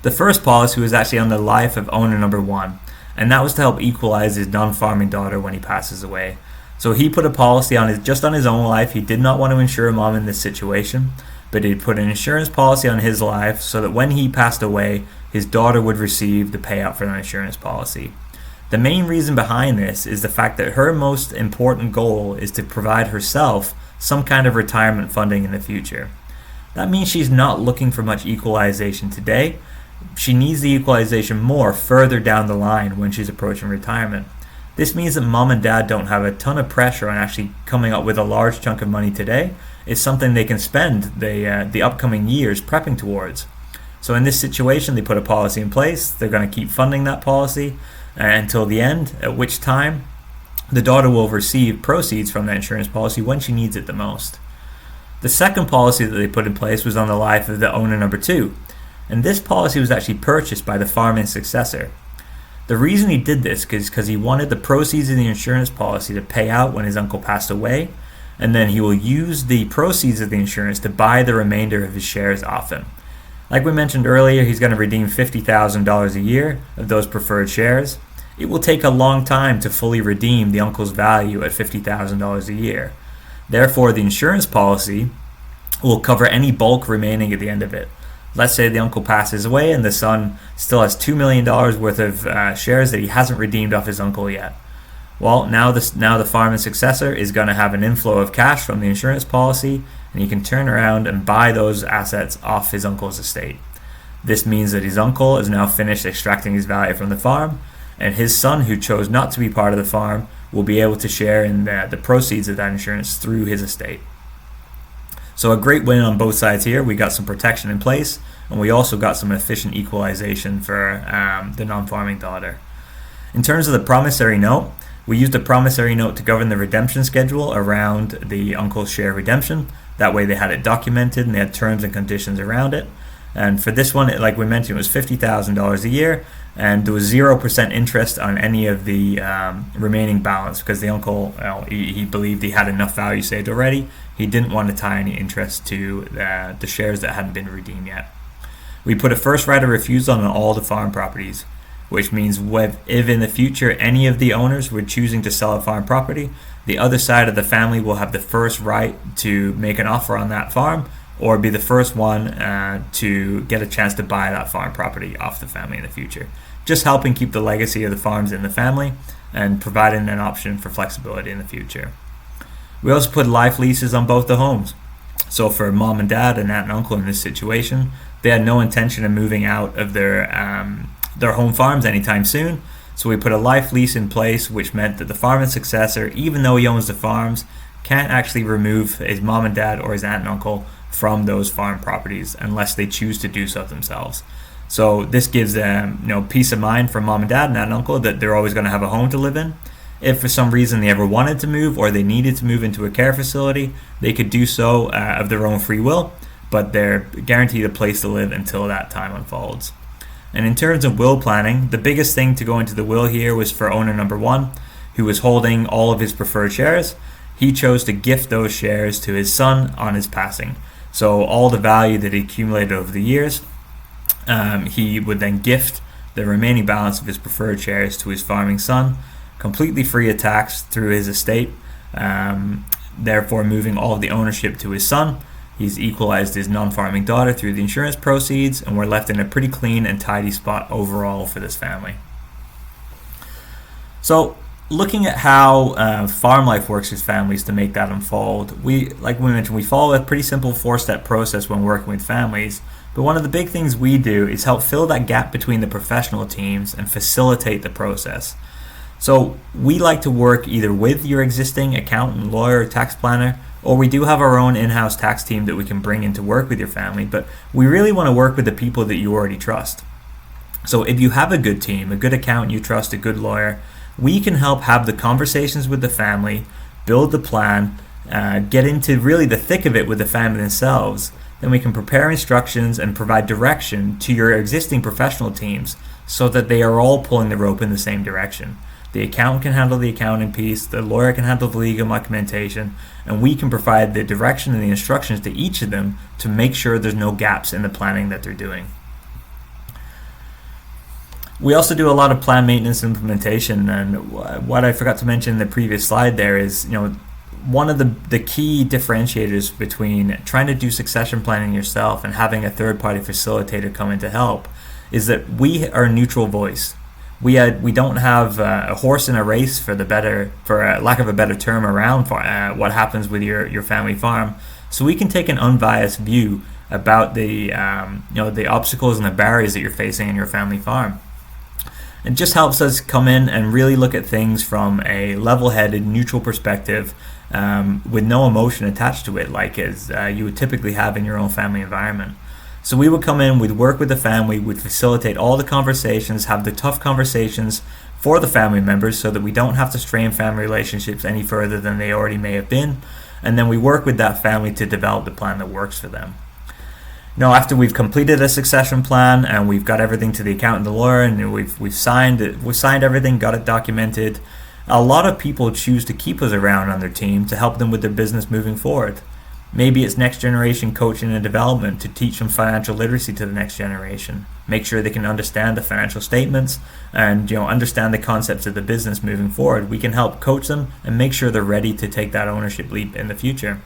The first policy was actually on the life of owner number one, and that was to help equalize his non-farming daughter when he passes away. So he put a policy on just on his own life. He did not want to insure mom in this situation, but he put an insurance policy on his life so that when he passed away, his daughter would receive the payout for the insurance policy. The main reason behind this is the fact that her most important goal is to provide herself some kind of retirement funding in the future. That means she's not looking for much equalization today. She needs the equalization more further down the line when she's approaching retirement. This means that mom and dad don't have a ton of pressure on actually coming up with a large chunk of money today. It's something they can spend the upcoming years prepping towards. So in this situation, they put a policy in place. They're going to keep funding that policy until the end, at which time the daughter will receive proceeds from that insurance policy when she needs it the most. The second policy that they put in place was on the life of the owner number two, and this policy was actually purchased by the farming successor. The reason he did this is because he wanted the proceeds of the insurance policy to pay out when his uncle passed away, and then he will use the proceeds of the insurance to buy the remainder of his shares off him. Like we mentioned earlier, he's going to redeem $50,000 a year of those preferred shares. It will take a long time to fully redeem the uncle's value at $50,000 a year. Therefore, the insurance policy will cover any bulk remaining at the end of it. Let's say the uncle passes away and the son still has $2 million worth of shares that he hasn't redeemed off his uncle yet. Well, now the farming successor is going to have an inflow of cash from the insurance policy, and he can turn around and buy those assets off his uncle's estate. This means that his uncle is now finished extracting his value from the farm, and his son, who chose not to be part of the farm, will be able to share in the proceeds of that insurance through his estate. So a great win on both sides here. We got some protection in place, and we also got some efficient equalization for the non-farming daughter. In terms of the promissory note, we used a promissory note to govern the redemption schedule around the uncle's share redemption. That way they had it documented and they had terms and conditions around it. And for this one, like we mentioned, it was $50,000 a year, and there was 0% interest on any of the remaining balance because the uncle, he believed he had enough value saved already. He didn't want to tie any interest to the shares that hadn't been redeemed yet. We put a first right of refusal on all the farm properties, which means if in the future any of the owners were choosing to sell a farm property, the other side of the family will have the first right to make an offer on that farm or be the first one to get a chance to buy that farm property off the family in the future. Just helping keep the legacy of the farms in the family and providing an option for flexibility in the future. We also put life leases on both the homes. So for mom and dad and aunt and uncle in this situation, they had no intention of moving out of their home farms anytime soon. So we put a life lease in place, which meant that the farming successor, even though he owns the farms, can't actually remove his mom and dad or his aunt and uncle from those farm properties unless they choose to do so themselves. So this gives them, peace of mind for mom and dad and aunt and uncle that they're always going to have a home to live in. If for some reason they ever wanted to move or they needed to move into a care facility, they could do so of their own free will, but they're guaranteed a place to live until that time unfolds. And in terms of will planning, the biggest thing to go into the will here was for owner number one, who was holding all of his preferred shares. He chose to gift those shares to his son on his passing. So all the value that he accumulated over the years, he would then gift the remaining balance of his preferred shares to his farming son, completely free of tax through his estate, therefore moving all of the ownership to his son. He's equalized his non-farming daughter through the insurance proceeds, and we're left in a pretty clean and tidy spot overall for this family. So looking at how farm life works with families to make that unfold, like we mentioned, we follow a pretty simple 4-step process when working with families. But one of the big things we do is help fill that gap between the professional teams and facilitate the process. So we like to work either with your existing accountant, lawyer, or tax planner, or we do have our own in-house tax team that we can bring in to work with your family, but we really want to work with the people that you already trust. So if you have a good team, a good accountant you trust, a good lawyer, we can help have the conversations with the family, build the plan, get into really the thick of it with the family themselves. Then we can prepare instructions and provide direction to your existing professional teams so that they are all pulling the rope in the same direction. The accountant can handle the accounting piece, the lawyer can handle the legal documentation, and we can provide the direction and the instructions to each of them to make sure there's no gaps in the planning that they're doing. We also do a lot of plan maintenance and implementation, and what I forgot to mention in the previous slide there is, one of the key differentiators between trying to do succession planning yourself and having a third-party facilitator come in to help is that we are a neutral voice. We don't have a horse in a race, for lack of a better term, around what happens with your family farm. So we can take an unbiased view about the obstacles and the barriers that you're facing in your family farm. It just helps us come in and really look at things from a level-headed, neutral perspective, with no emotion attached to it, like as you would typically have in your own family environment. So we would come in, we'd work with the family, we'd facilitate all the conversations, have the tough conversations for the family members so that we don't have to strain family relationships any further than they already may have been. And then we work with that family to develop the plan that works for them. After we've completed a succession plan and we've got everything to the accountant and the lawyer, and we've signed everything, got it documented, a lot of people choose to keep us around on their team to help them with their business moving forward. Maybe it's next generation coaching and development to teach them financial literacy to the next generation. Make sure they can understand the financial statements and understand the concepts of the business moving forward. We can help coach them and make sure they're ready to take that ownership leap in the future.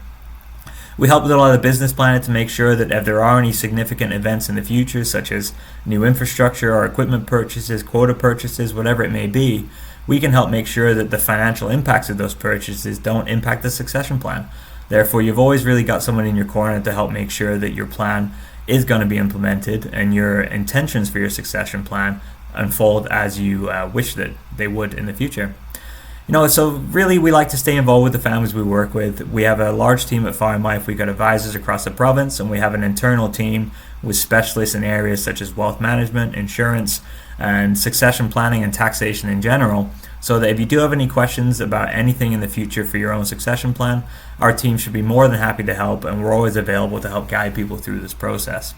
We help with a lot of the business planning to make sure that if there are any significant events in the future, such as new infrastructure or equipment purchases, quota purchases, whatever it may be, we can help make sure that the financial impacts of those purchases don't impact the succession plan. Therefore, you've always really got someone in your corner to help make sure that your plan is going to be implemented and your intentions for your succession plan unfold as you wish that they would in the future. So really we like to stay involved with the families we work with. We have a large team at Farm Life. We've got advisors across the province, and we have an internal team with specialists in areas such as wealth management, insurance, and succession planning and taxation in general, so that if you do have any questions about anything in the future for your own succession plan, our team should be more than happy to help, and we're always available to help guide people through this process.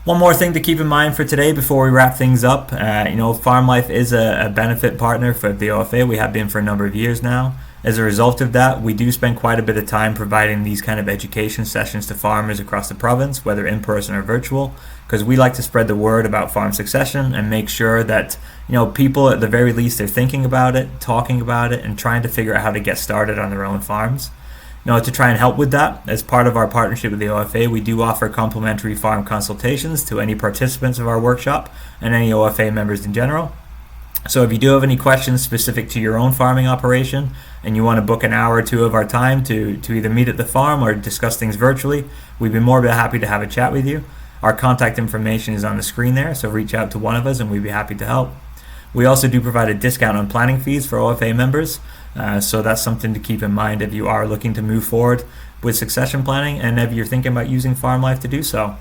One more thing to keep in mind for today before we wrap things up, Farm Life is a benefit partner for the OFA. We have been for a number of years now. As a result of that, we do spend quite a bit of time providing these kind of education sessions to farmers across the province, whether in person or virtual, because we like to spread the word about farm succession and make sure that people at the very least are thinking about it, talking about it, and trying to figure out how to get started on their own farms. To try and help with that, as part of our partnership with the OFA, we do offer complimentary farm consultations to any participants of our workshop and any OFA members in general. So if you do have any questions specific to your own farming operation and you want to book an hour or two of our time to either meet at the farm or discuss things virtually, we'd be more than happy to have a chat with you. Our contact information is on the screen there, so reach out to one of us and we'd be happy to help. We also do provide a discount on planning fees for OFA members, so that's something to keep in mind if you are looking to move forward with succession planning and if you're thinking about using Farm Life to do so.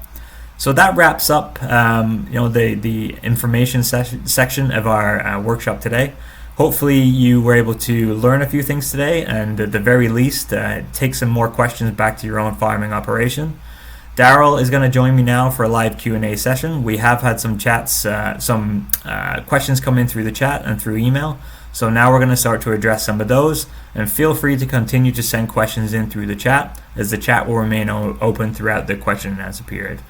So that wraps up the information section of our workshop today. Hopefully you were able to learn a few things today and at the very least take some more questions back to your own farming operation. Daryl is going to join me now for a live Q&A session. We have had some chats, questions come in through the chat and through email. So now we're going to start to address some of those, and feel free to continue to send questions in through the chat, as the chat will remain open throughout the question and answer period.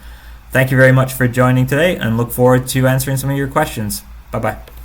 Thank you very much for joining today, and look forward to answering some of your questions. Bye-bye.